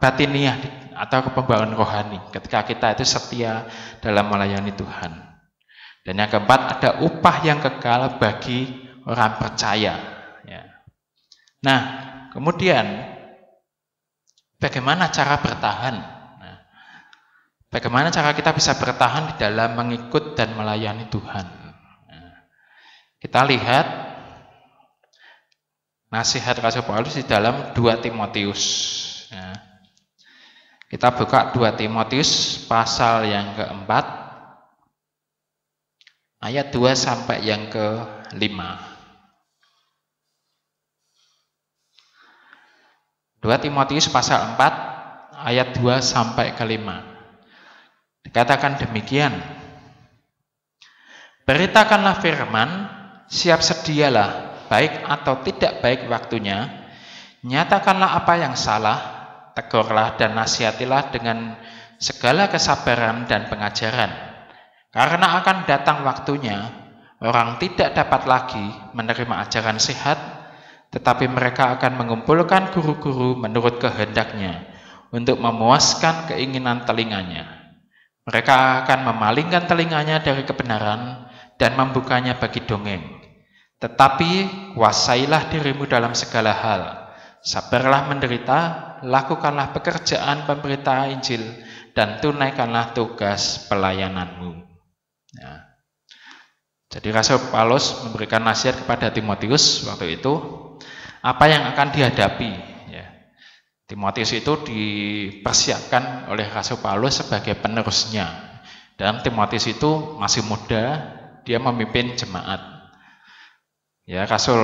batiniah atau pembaruan rohani ketika kita itu setia dalam melayani Tuhan. Dan yang keempat, ada upah yang kekal bagi orang percaya. Ya. Nah, kemudian bagaimana cara bertahan? Nah, bagaimana cara kita bisa bertahan di dalam mengikut dan melayani Tuhan? Nah, kita lihat nasihat Rasul Paulus di dalam 2 Timotius. Ya. Kita buka 2 Timotius pasal yang keempat, ayat 2 sampai yang ke-5. 2 Timotius pasal 4 ayat 2 sampai ke-5. Dikatakan demikian. Beritakanlah firman, siap sedialah, baik atau tidak baik waktunya. Nyatakanlah apa yang salah, tegurlah dan nasihatilah dengan segala kesabaran dan pengajaran. Karena akan datang waktunya, orang tidak dapat lagi menerima ajaran sehat, tetapi mereka akan mengumpulkan guru-guru menurut kehendaknya untuk memuaskan keinginan telinganya. Mereka akan memalingkan telinganya dari kebenaran dan membukanya bagi dongeng. Tetapi kuasailah dirimu dalam segala hal. Sabarlah menderita, lakukanlah pekerjaan pemberita Injil, dan tunaikanlah tugas pelayananmu. Ya. Jadi Rasul Paulus memberikan nasihat kepada Timotius waktu itu apa yang akan dihadapi. Ya. Timotius itu dipersiapkan oleh Rasul Paulus sebagai penerusnya. Dan Timotius itu masih muda, dia memimpin jemaat. Ya, Rasul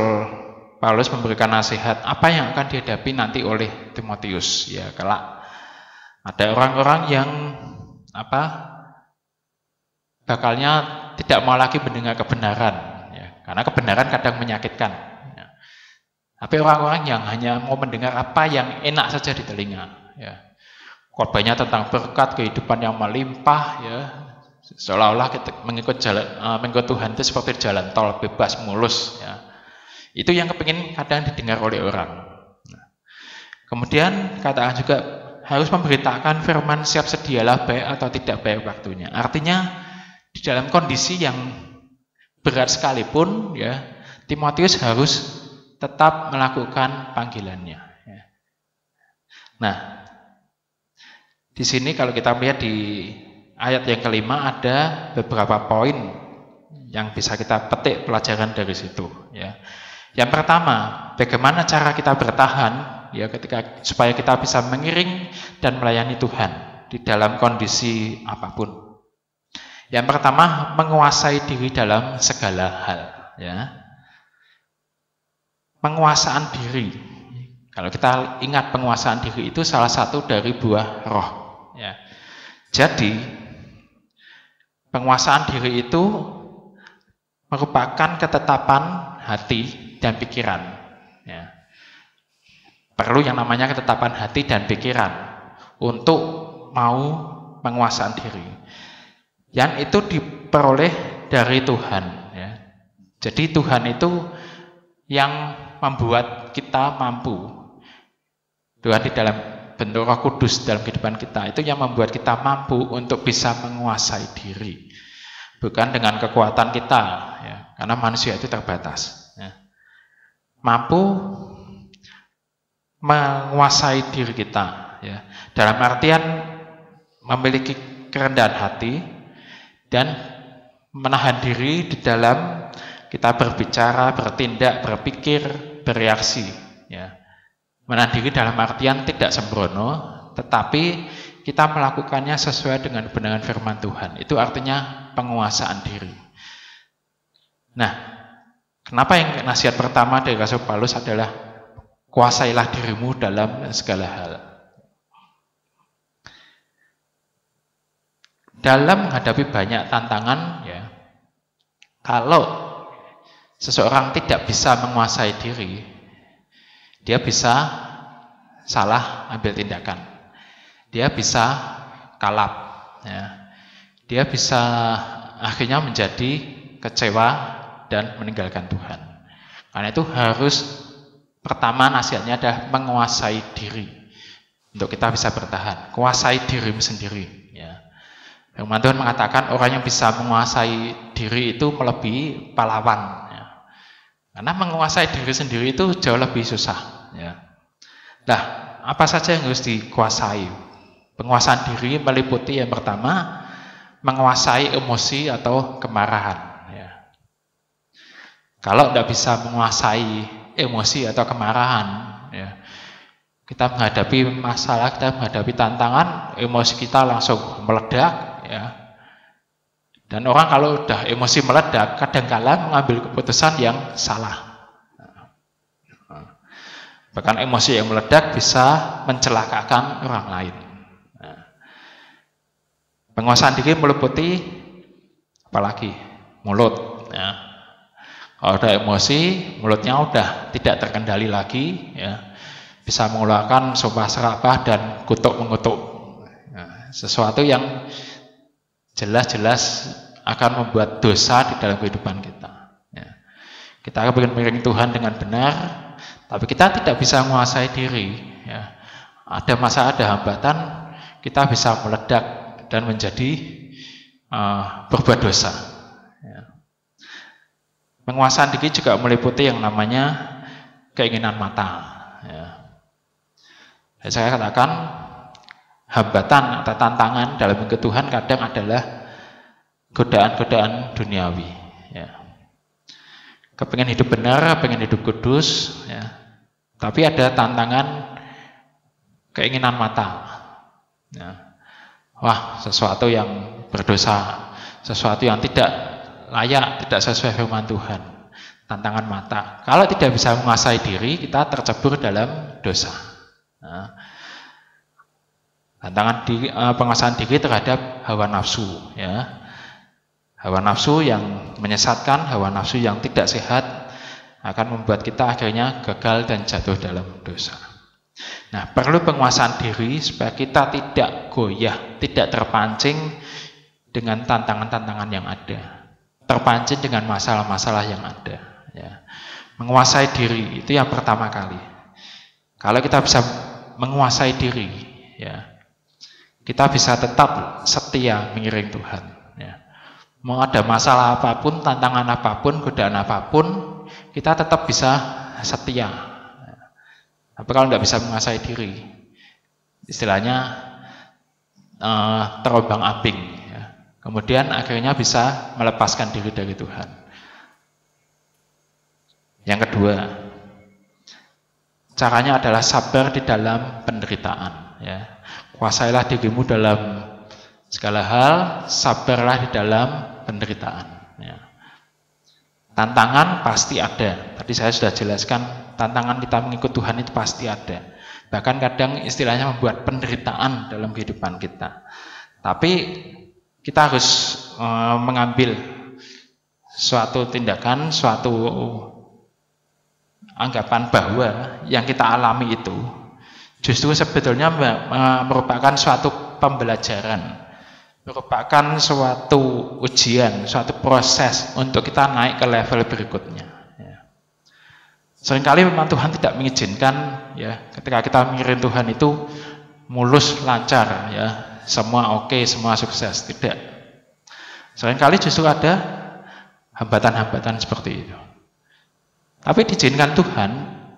Paulus memberikan nasihat apa yang akan dihadapi nanti oleh Timotius. Ya, kelak ada orang-orang yang bakalnya tidak mau lagi mendengar kebenaran, ya, karena kebenaran kadang menyakitkan. Ya. Tapi orang-orang yang hanya mau mendengar apa yang enak saja di telinga, ya. Khotbahnya tentang berkat kehidupan yang melimpah, ya, seolah-olah kita mengikut Tuhan itu seperti jalan tol bebas mulus. Ya. Itu yang kepingin kadang didengar oleh orang. Nah. Kemudian katakan juga harus memberitakan firman, siap sedialah baik atau tidak baik waktunya. Artinya di dalam kondisi yang berat sekalipun, ya, Timotius harus tetap melakukan panggilannya. Ya. Nah, di sini kalau kita melihat di ayat yang kelima ada beberapa poin yang bisa kita petik pelajaran dari situ. Ya. Yang pertama, bagaimana cara kita bertahan, ya, supaya kita bisa mengiring dan melayani Tuhan di dalam kondisi apapun. Yang pertama, menguasai diri dalam segala hal. Ya. Penguasaan diri. Kalau kita ingat penguasaan diri itu salah satu dari buah roh. Ya. Jadi, penguasaan diri itu merupakan ketetapan hati dan pikiran. Ya. Perlu yang namanya ketetapan hati dan pikiran untuk mau penguasaan diri. Yang itu diperoleh dari Tuhan. Ya. Jadi Tuhan itu yang membuat kita mampu. Tuhan di dalam bentuk Roh Kudus dalam kehidupan kita itu yang membuat kita mampu untuk bisa menguasai diri. Bukan dengan kekuatan kita, ya. Karena manusia itu terbatas. Ya. Mampu menguasai diri kita. Ya. Dalam artian memiliki kerendahan hati dan menahan diri di dalam kita berbicara, bertindak, berpikir, bereaksi. Ya. Menahan diri dalam artian tidak sembrono, tetapi kita melakukannya sesuai dengan kebenaran firman Tuhan. Itu artinya penguasaan diri. Nah, kenapa yang nasihat pertama dari Rasul Paulus adalah kuasailah dirimu dalam segala hal. Dalam menghadapi banyak tantangan, ya, kalau seseorang tidak bisa menguasai diri, dia bisa salah ambil tindakan. Dia bisa kalap, ya. Dia bisa akhirnya menjadi kecewa dan meninggalkan Tuhan. Karena itu harus pertama nasihatnya adalah menguasai diri untuk kita bisa bertahan. Kuasai dirimu sendiri. Ya. Firman Tuhan mengatakan orang yang bisa menguasai diri itu melebihi pahlawan. Ya. Karena menguasai diri sendiri itu jauh lebih susah. Ya. Nah, apa saja yang harus dikuasai? Penguasaan diri meliputi yang pertama, menguasai emosi atau kemarahan. Ya. Kalau tidak bisa menguasai emosi atau kemarahan, ya, kita menghadapi masalah, kita menghadapi tantangan, emosi kita langsung meledak. Ya. Dan orang kalau udah emosi meledak, kadang-kala mengambil keputusan yang salah. Bahkan emosi yang meledak bisa mencelakakan orang lain. Penguasaan diri meliputi apalagi mulut. Ya. Kalau ada emosi, mulutnya udah tidak terkendali lagi, ya. Bisa mengeluarkan sumpah serapah dan kutuk mengutuk. Ya. Sesuatu yang jelas-jelas akan membuat dosa di dalam kehidupan kita. Ya. Kita akan mengiring Tuhan dengan benar, tapi kita tidak bisa menguasai diri. Ya. Ada masalah, ada hambatan, kita bisa meledak dan menjadi berbuat dosa. Ya. Penguasaan diri juga meliputi yang namanya keinginan mata. Ya. Saya katakan hambatan atau tantangan dalam mengikut Tuhan kadang adalah godaan-godaan duniawi. Ya. Kepengen hidup benar, pengen hidup kudus, ya. Tapi ada tantangan keinginan mata. Ya. Wah, sesuatu yang berdosa, sesuatu yang tidak layak, tidak sesuai firman Tuhan. Tantangan mata. Kalau tidak bisa menguasai diri, kita tercebur dalam dosa. Nah, tantangan diri, penguasaan diri terhadap hawa nafsu. Ya. Hawa nafsu yang menyesatkan, hawa nafsu yang tidak sehat, akan membuat kita akhirnya gagal dan jatuh dalam dosa. Nah, perlu penguasaan diri supaya kita tidak goyah, tidak terpancing dengan tantangan-tantangan yang ada, terpancing dengan masalah-masalah yang ada. Ya. Menguasai diri itu yang pertama kali. Kalau kita bisa menguasai diri, ya, kita bisa tetap setia mengiring Tuhan. Ya. Mau ada masalah apapun, tantangan apapun, godaan apapun, kita tetap bisa setia. Tapi kalau tidak bisa menguasai diri, istilahnya terombang-ambing, ya. Kemudian akhirnya bisa melepaskan diri dari Tuhan. Yang kedua, caranya adalah sabar di dalam penderitaan. Ya. Kuasailah dirimu dalam segala hal, sabarlah di dalam penderitaan. Ya. Tantangan pasti ada. Tadi saya sudah jelaskan, tantangan kita mengikut Tuhan itu pasti ada. Bahkan kadang istilahnya membuat penderitaan dalam kehidupan kita. Tapi kita harus mengambil suatu tindakan, suatu anggapan bahwa yang kita alami itu justru sebetulnya merupakan suatu pembelajaran, merupakan suatu ujian, suatu proses untuk kita naik ke level berikutnya. Ya. Seringkali memang Tuhan tidak mengizinkan, ya, ketika kita mengiring Tuhan itu mulus, lancar, ya, semua oke, semua sukses. Tidak. Seringkali justru ada hambatan-hambatan seperti itu. Tapi diizinkan Tuhan,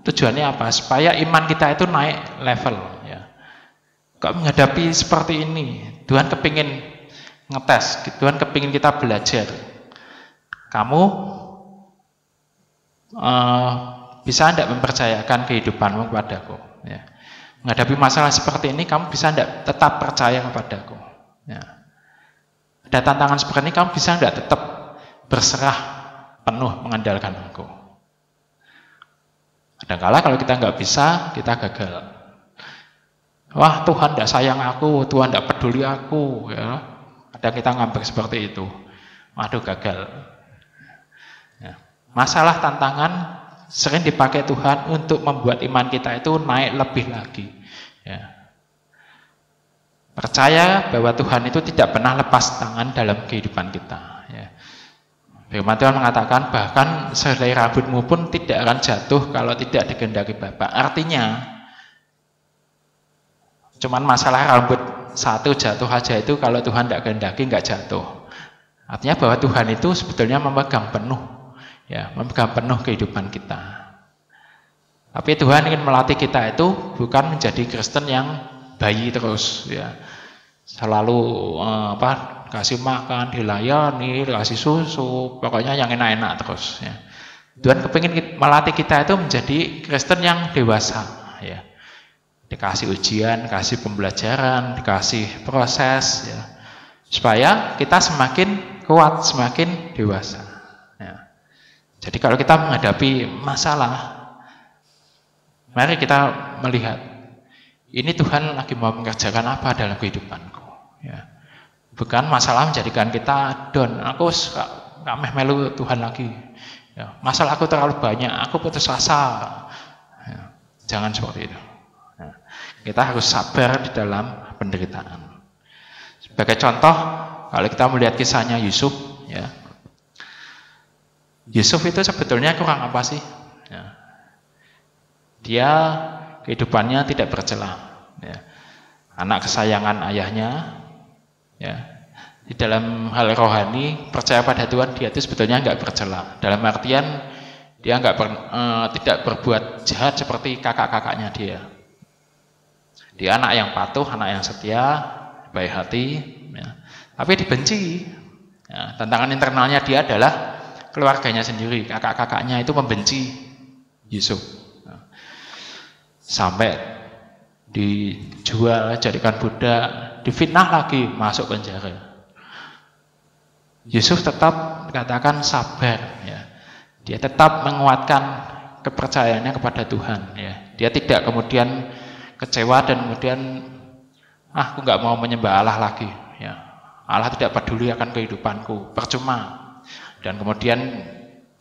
tujuannya apa? Supaya iman kita itu naik level. Ya. Kok menghadapi seperti ini? Tuhan kepingin ngetes, Tuhan kepingin kita belajar. Kamu bisa tidak mempercayakan kehidupanmu kepadaku? Ya. Menghadapi masalah seperti ini, kamu bisa tidak tetap percaya kepadaku? Ya. Ada tantangan seperti ini, kamu bisa tidak tetap berserah penuh mengandalkan aku? Kadang-kala kalau kita nggak bisa, kita gagal. Wah, Tuhan tidak sayang aku, Tuhan tidak peduli aku. Ya. Kadang kita ngambek seperti itu. Waduh, gagal. Ya. Masalah tantangan sering dipakai Tuhan untuk membuat iman kita itu naik lebih lagi. Ya. Percaya bahwa Tuhan itu tidak pernah lepas tangan dalam kehidupan kita. Ya. Firman Tuhan mengatakan bahkan sehelai rambutmu pun tidak akan jatuh kalau tidak dikehendaki Bapa. Artinya, cuman masalah rambut satu jatuh aja itu kalau Tuhan tidak kehendaki nggak jatuh. Artinya bahwa Tuhan itu sebetulnya memegang penuh, ya, memegang penuh kehidupan kita. Tapi Tuhan ingin melatih kita itu bukan menjadi Kristen yang bayi terus, ya, selalu kasih makan, dilayani, kasih susu, pokoknya yang enak-enak terus. Ya. Tuhan kepingin melatih kita itu menjadi Kristen yang dewasa, ya. Dikasih ujian, kasih pembelajaran, dikasih proses, ya, supaya kita semakin kuat, semakin dewasa. Ya. Jadi kalau kita menghadapi masalah, mari kita melihat, ini Tuhan lagi mau mengerjakan apa dalam kehidupanku. Ya. Bukan masalah menjadikan kita down, aku gak melu Tuhan lagi. Ya. Masalah aku terlalu banyak, aku putus asa. Ya. Jangan seperti itu. Ya. Kita harus sabar di dalam penderitaan. Sebagai contoh, kalau kita melihat kisahnya Yusuf, ya, Yusuf itu sebetulnya kurang apa sih? Ya. Dia kehidupannya tidak bercela, ya. Anak kesayangan ayahnya, ya. Di dalam hal rohani percaya pada Tuhan, dia itu sebetulnya nggak bercela. Dalam artian dia tidak berbuat jahat seperti kakak-kakaknya dia. Dia anak yang patuh, anak yang setia, baik hati, ya. Tapi dibenci. Ya, tantangan internalnya dia adalah keluarganya sendiri, kakak-kakaknya itu membenci Yusuf. Ya. Sampai dijual, jadikan budak, difitnah lagi, masuk penjara. Yusuf tetap dikatakan sabar, ya. Dia tetap menguatkan kepercayaannya kepada Tuhan, ya. Dia tidak kemudian kecewa dan kemudian aku nggak mau menyembah Allah lagi, ya. Allah tidak peduli akan kehidupanku, percuma. Dan kemudian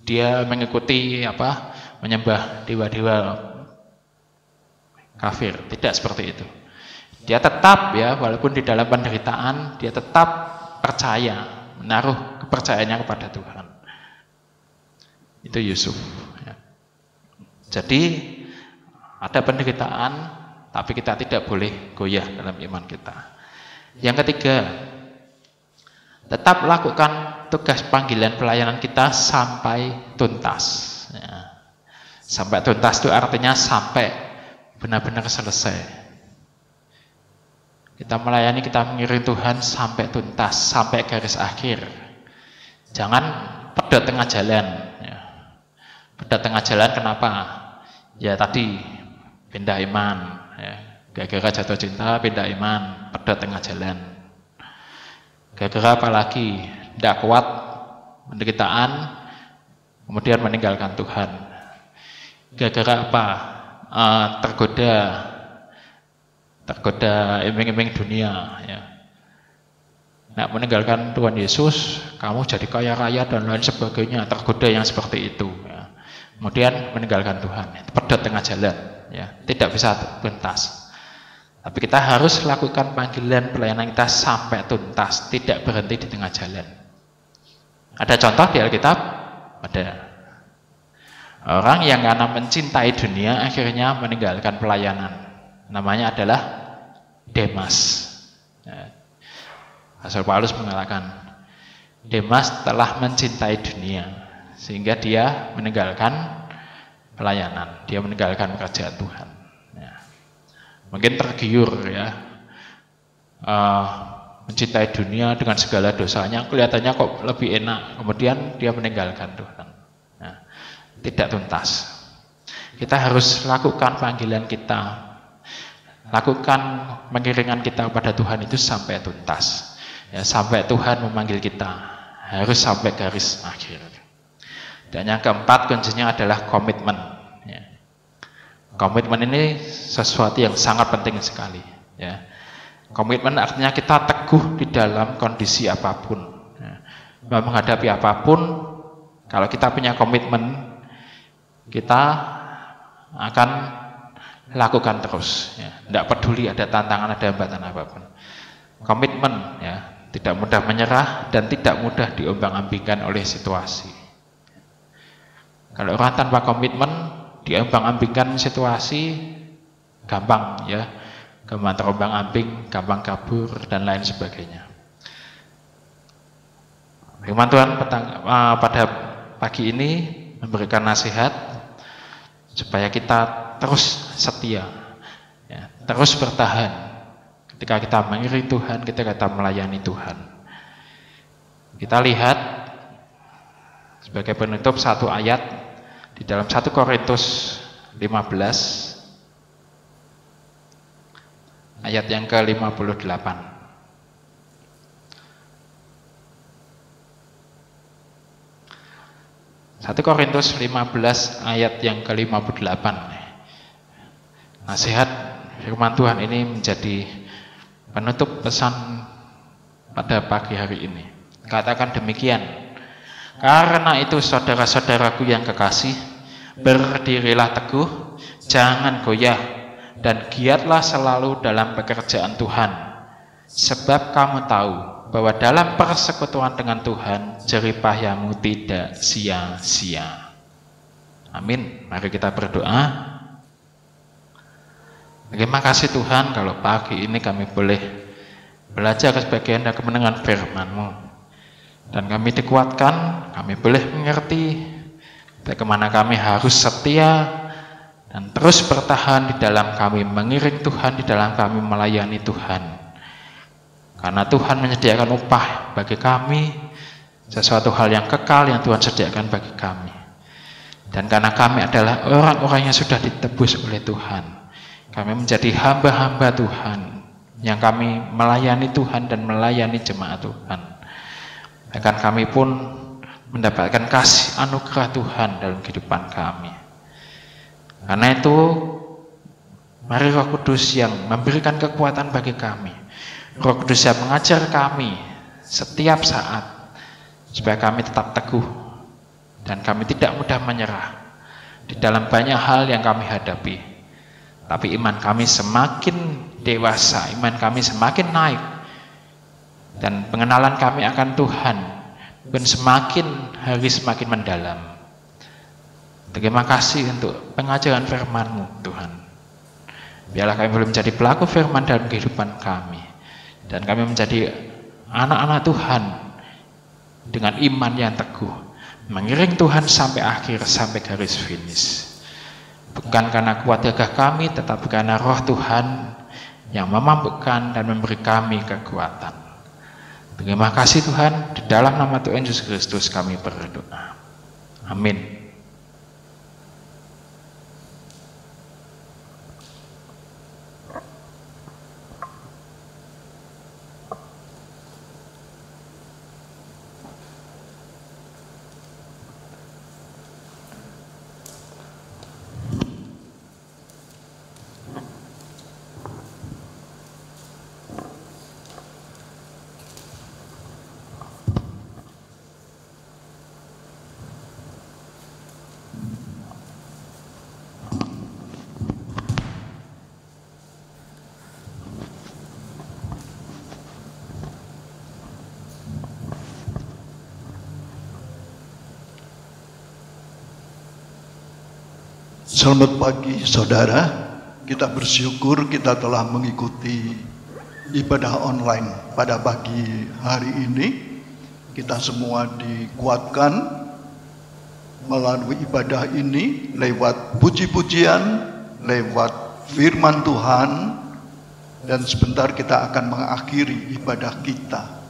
dia mengikuti menyembah dewa-dewa kafir. Tidak seperti itu. Dia tetap, ya, walaupun di dalam penderitaan, dia tetap percaya, menaruh kepercayaannya kepada Tuhan. Itu Yusuf, ya. Jadi ada penderitaan, tapi kita tidak boleh goyah dalam iman kita. Yang ketiga, tetap lakukan tugas panggilan pelayanan kita sampai tuntas. Ya. Sampai tuntas itu artinya sampai benar-benar selesai. Kita melayani, kita mengiring Tuhan sampai tuntas, sampai garis akhir. Jangan pedot tengah jalan. Ya. Pedot tengah jalan kenapa? Ya tadi pindah iman. Ya. Gara-gara jatuh cinta pindah iman, pedot tengah jalan. Gara-gara apa lagi? Tidak kuat penderitaan, kemudian meninggalkan Tuhan. Gara-gara apa? Tergoda iming-iming dunia, ya. Nah, meninggalkan Tuhan Yesus, kamu jadi kaya raya dan lain sebagainya, tergoda yang seperti itu, ya. Kemudian meninggalkan Tuhan, pedot tengah jalan, ya. Tidak bisa tuntas. Tapi kita harus lakukan panggilan pelayanan kita sampai tuntas, tidak berhenti di tengah jalan. Ada contoh di Alkitab? Ada. Orang yang karena mencintai dunia akhirnya meninggalkan pelayanan. Namanya adalah Demas. Rasul Paulus mengatakan, Demas telah mencintai dunia sehingga dia meninggalkan pelayanan, dia meninggalkan pekerjaan Tuhan. Mungkin tergiur, ya, mencintai dunia dengan segala dosanya, kelihatannya kok lebih enak, kemudian dia meninggalkan Tuhan. Nah, tidak tuntas. Kita harus lakukan panggilan kita lakukan pengiringan kita kepada Tuhan itu sampai tuntas. Ya, sampai Tuhan memanggil kita, harus sampai garis akhir. Dan yang keempat kuncinya adalah komitmen. Ya. Komitmen ini sesuatu yang sangat penting sekali. Ya. Komitmen artinya kita teguh di dalam kondisi apapun. Ya. Menghadapi apapun, kalau kita punya komitmen, kita akan lakukan terus. Ya. Tidak peduli ada tantangan, ada hambatan apapun. Komitmen, ya, tidak mudah menyerah dan tidak mudah diombang-ambingkan oleh situasi. Kalau orang tanpa komitmen diombang-ambingkan situasi, gampang, ya, gampang terombang-ambing, gampang kabur dan lain sebagainya. Firman Tuhan pada pagi ini memberikan nasihat supaya kita terus setia, ya, terus bertahan. Ketika kita mengiring Tuhan, ketika kita melayani Tuhan. Kita lihat sebagai penutup satu ayat di dalam 1 Korintus 15 ayat yang ke-58. 1 Korintus 15 ayat yang ke-58. Nasihat firman Tuhan ini menjadi penutup pesan pada pagi hari ini. Katakan demikian. Karena itu saudara-saudaraku yang kekasih, berdirilah teguh, jangan goyah, dan giatlah selalu dalam pekerjaan Tuhan. Sebab kamu tahu bahwa dalam persekutuan dengan Tuhan, jerih payahmu tidak sia-sia. Amin. Mari kita berdoa. Terima kasih Tuhan kalau pagi ini kami boleh belajar sebagian dari kemenangan firman-Mu. Dan kami dikuatkan, kami boleh mengerti bagaimana kami harus setia dan terus bertahan di dalam kami mengiring Tuhan, di dalam kami melayani Tuhan. Karena Tuhan menyediakan upah bagi kami, sesuatu hal yang kekal yang Tuhan sediakan bagi kami. Dan karena kami adalah orang-orang yang sudah ditebus oleh Tuhan, kami menjadi hamba-hamba Tuhan yang kami melayani Tuhan dan melayani jemaat Tuhan. Bahkan kami pun mendapatkan kasih anugerah Tuhan dalam kehidupan kami. Karena itu, mari Roh Kudus yang memberikan kekuatan bagi kami, Roh Kudus yang mengajar kami setiap saat, supaya kami tetap teguh dan kami tidak mudah menyerah di dalam banyak hal yang kami hadapi. Tapi iman kami semakin dewasa, iman kami semakin naik, dan pengenalan kami akan Tuhan pun semakin hari semakin mendalam. Terima kasih untuk pengajaran firman-Mu Tuhan. Biarlah kami boleh menjadi pelaku firman dalam kehidupan kami, dan kami menjadi anak-anak Tuhan dengan iman yang teguh, mengiring Tuhan sampai akhir, sampai garis finish. Bukan karena kuat gagah kami, tetapi karena Roh Tuhan yang memampukan dan memberi kami kekuatan. Terima kasih Tuhan, di dalam nama Tuhan Yesus Kristus kami berdoa. Amin. Selamat pagi saudara, kita bersyukur kita telah mengikuti ibadah online pada pagi hari ini. Kita semua dikuatkan melalui ibadah ini lewat puji-pujian, lewat firman Tuhan, dan sebentar kita akan mengakhiri ibadah kita.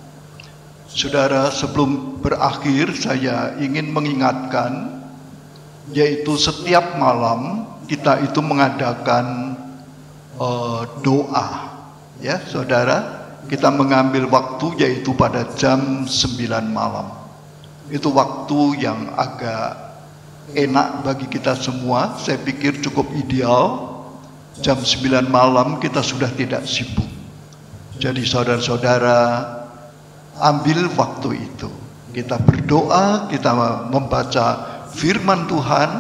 Saudara, sebelum berakhir saya ingin mengingatkan, yaitu setiap malam kita itu mengadakan doa. Ya, saudara, kita mengambil waktu yaitu pada jam 9 malam. Itu waktu yang agak enak bagi kita semua. Saya pikir cukup ideal. Jam 9 malam kita sudah tidak sibuk. Jadi saudara-saudara, ambil waktu itu. Kita berdoa, kita membaca firman Tuhan,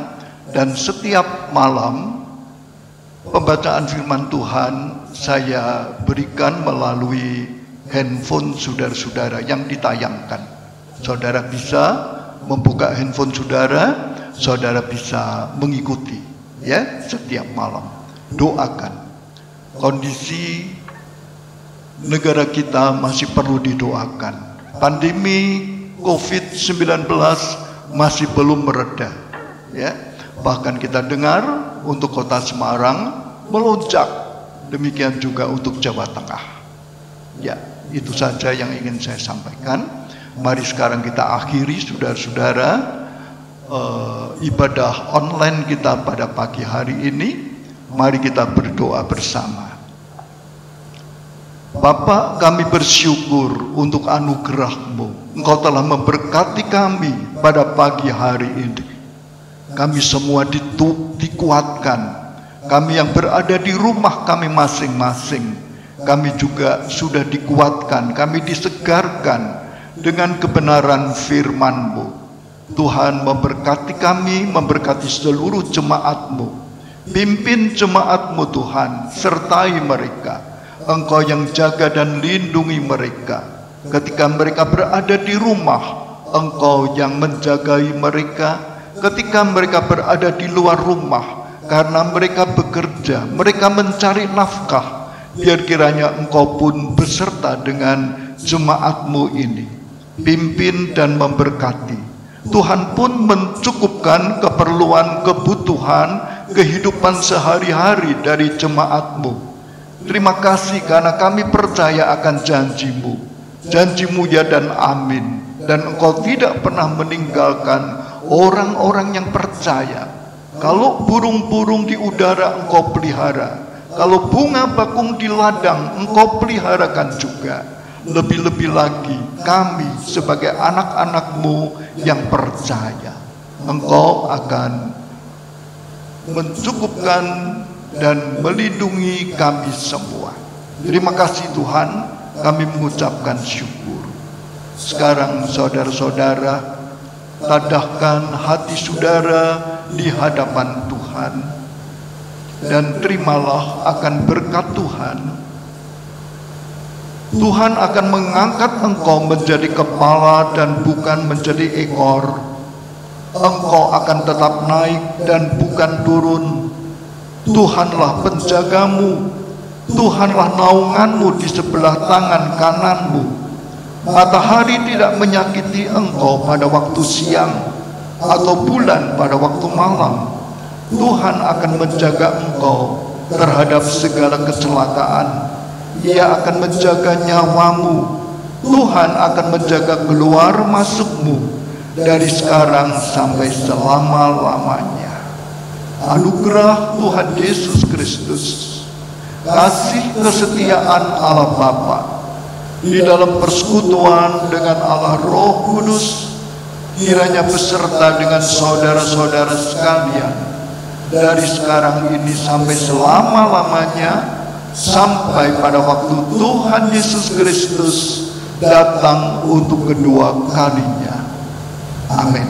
dan setiap malam pembacaan firman Tuhan saya berikan melalui handphone saudara-saudara yang ditayangkan. Saudara bisa membuka handphone saudara, saudara bisa mengikuti ya setiap malam. Doakan. Kondisi negara kita masih perlu didoakan. Pandemi COVID-19 masih belum mereda ya. Bahkan kita dengar untuk kota Semarang melonjak, demikian juga untuk Jawa Tengah. Ya, itu saja yang ingin saya sampaikan. Mari sekarang kita akhiri saudara-saudara ibadah online kita pada pagi hari ini. Mari kita berdoa bersama. Bapa, kami bersyukur untuk anugerah-Mu. Engkau telah memberkati kami pada pagi hari ini. Kami semua dikuatkan. Kami yang berada di rumah kami masing-masing, kami juga sudah dikuatkan, kami disegarkan dengan kebenaran firman-Mu. Tuhan memberkati kami, memberkati seluruh jemaat-Mu. Pimpin jemaat-Mu Tuhan, sertai mereka. Engkau yang jaga dan lindungi mereka. Ketika mereka berada di rumah, Engkau yang menjagai mereka. Ketika mereka berada di luar rumah, karena mereka bekerja, mereka mencari nafkah, biar kiranya Engkau pun beserta dengan jemaat-Mu ini. Pimpin dan memberkati. Tuhan pun mencukupkan keperluan, kebutuhan, kehidupan sehari-hari dari jemaat-Mu. Terima kasih karena kami percaya akan janji-Mu. Janji-Mu ya dan amin. Dan Engkau tidak pernah meninggalkan orang-orang yang percaya. Kalau burung-burung di udara Engkau pelihara, kalau bunga bakung di ladang Engkau peliharakan juga. Lebih-lebih lagi kami sebagai anak-anak-Mu yang percaya, Engkau akan mencukupkan dan melindungi kami semua. Terima kasih Tuhan, kami mengucapkan syukur. Sekarang saudara-saudara, tadahkan hati saudara di hadapan Tuhan, dan terimalah akan berkat Tuhan. Tuhan akan mengangkat engkau menjadi kepala dan bukan menjadi ekor. Engkau akan tetap naik dan bukan turun. Tuhanlah penjagamu, Tuhanlah naunganmu di sebelah tangan kananmu. Matahari tidak menyakiti engkau pada waktu siang, atau bulan pada waktu malam. Tuhan akan menjaga engkau terhadap segala kecelakaan. Ia akan menjaga nyawamu. Tuhan akan menjaga keluar masukmu dari sekarang sampai selama-lamanya. Anugerah Tuhan Yesus Kristus, kasih kesetiaan Allah Bapa, di dalam persekutuan dengan Allah Roh Kudus, kiranya beserta dengan saudara-saudara sekalian, dari sekarang ini sampai selama-lamanya, sampai pada waktu Tuhan Yesus Kristus datang untuk kedua kalinya. Amin.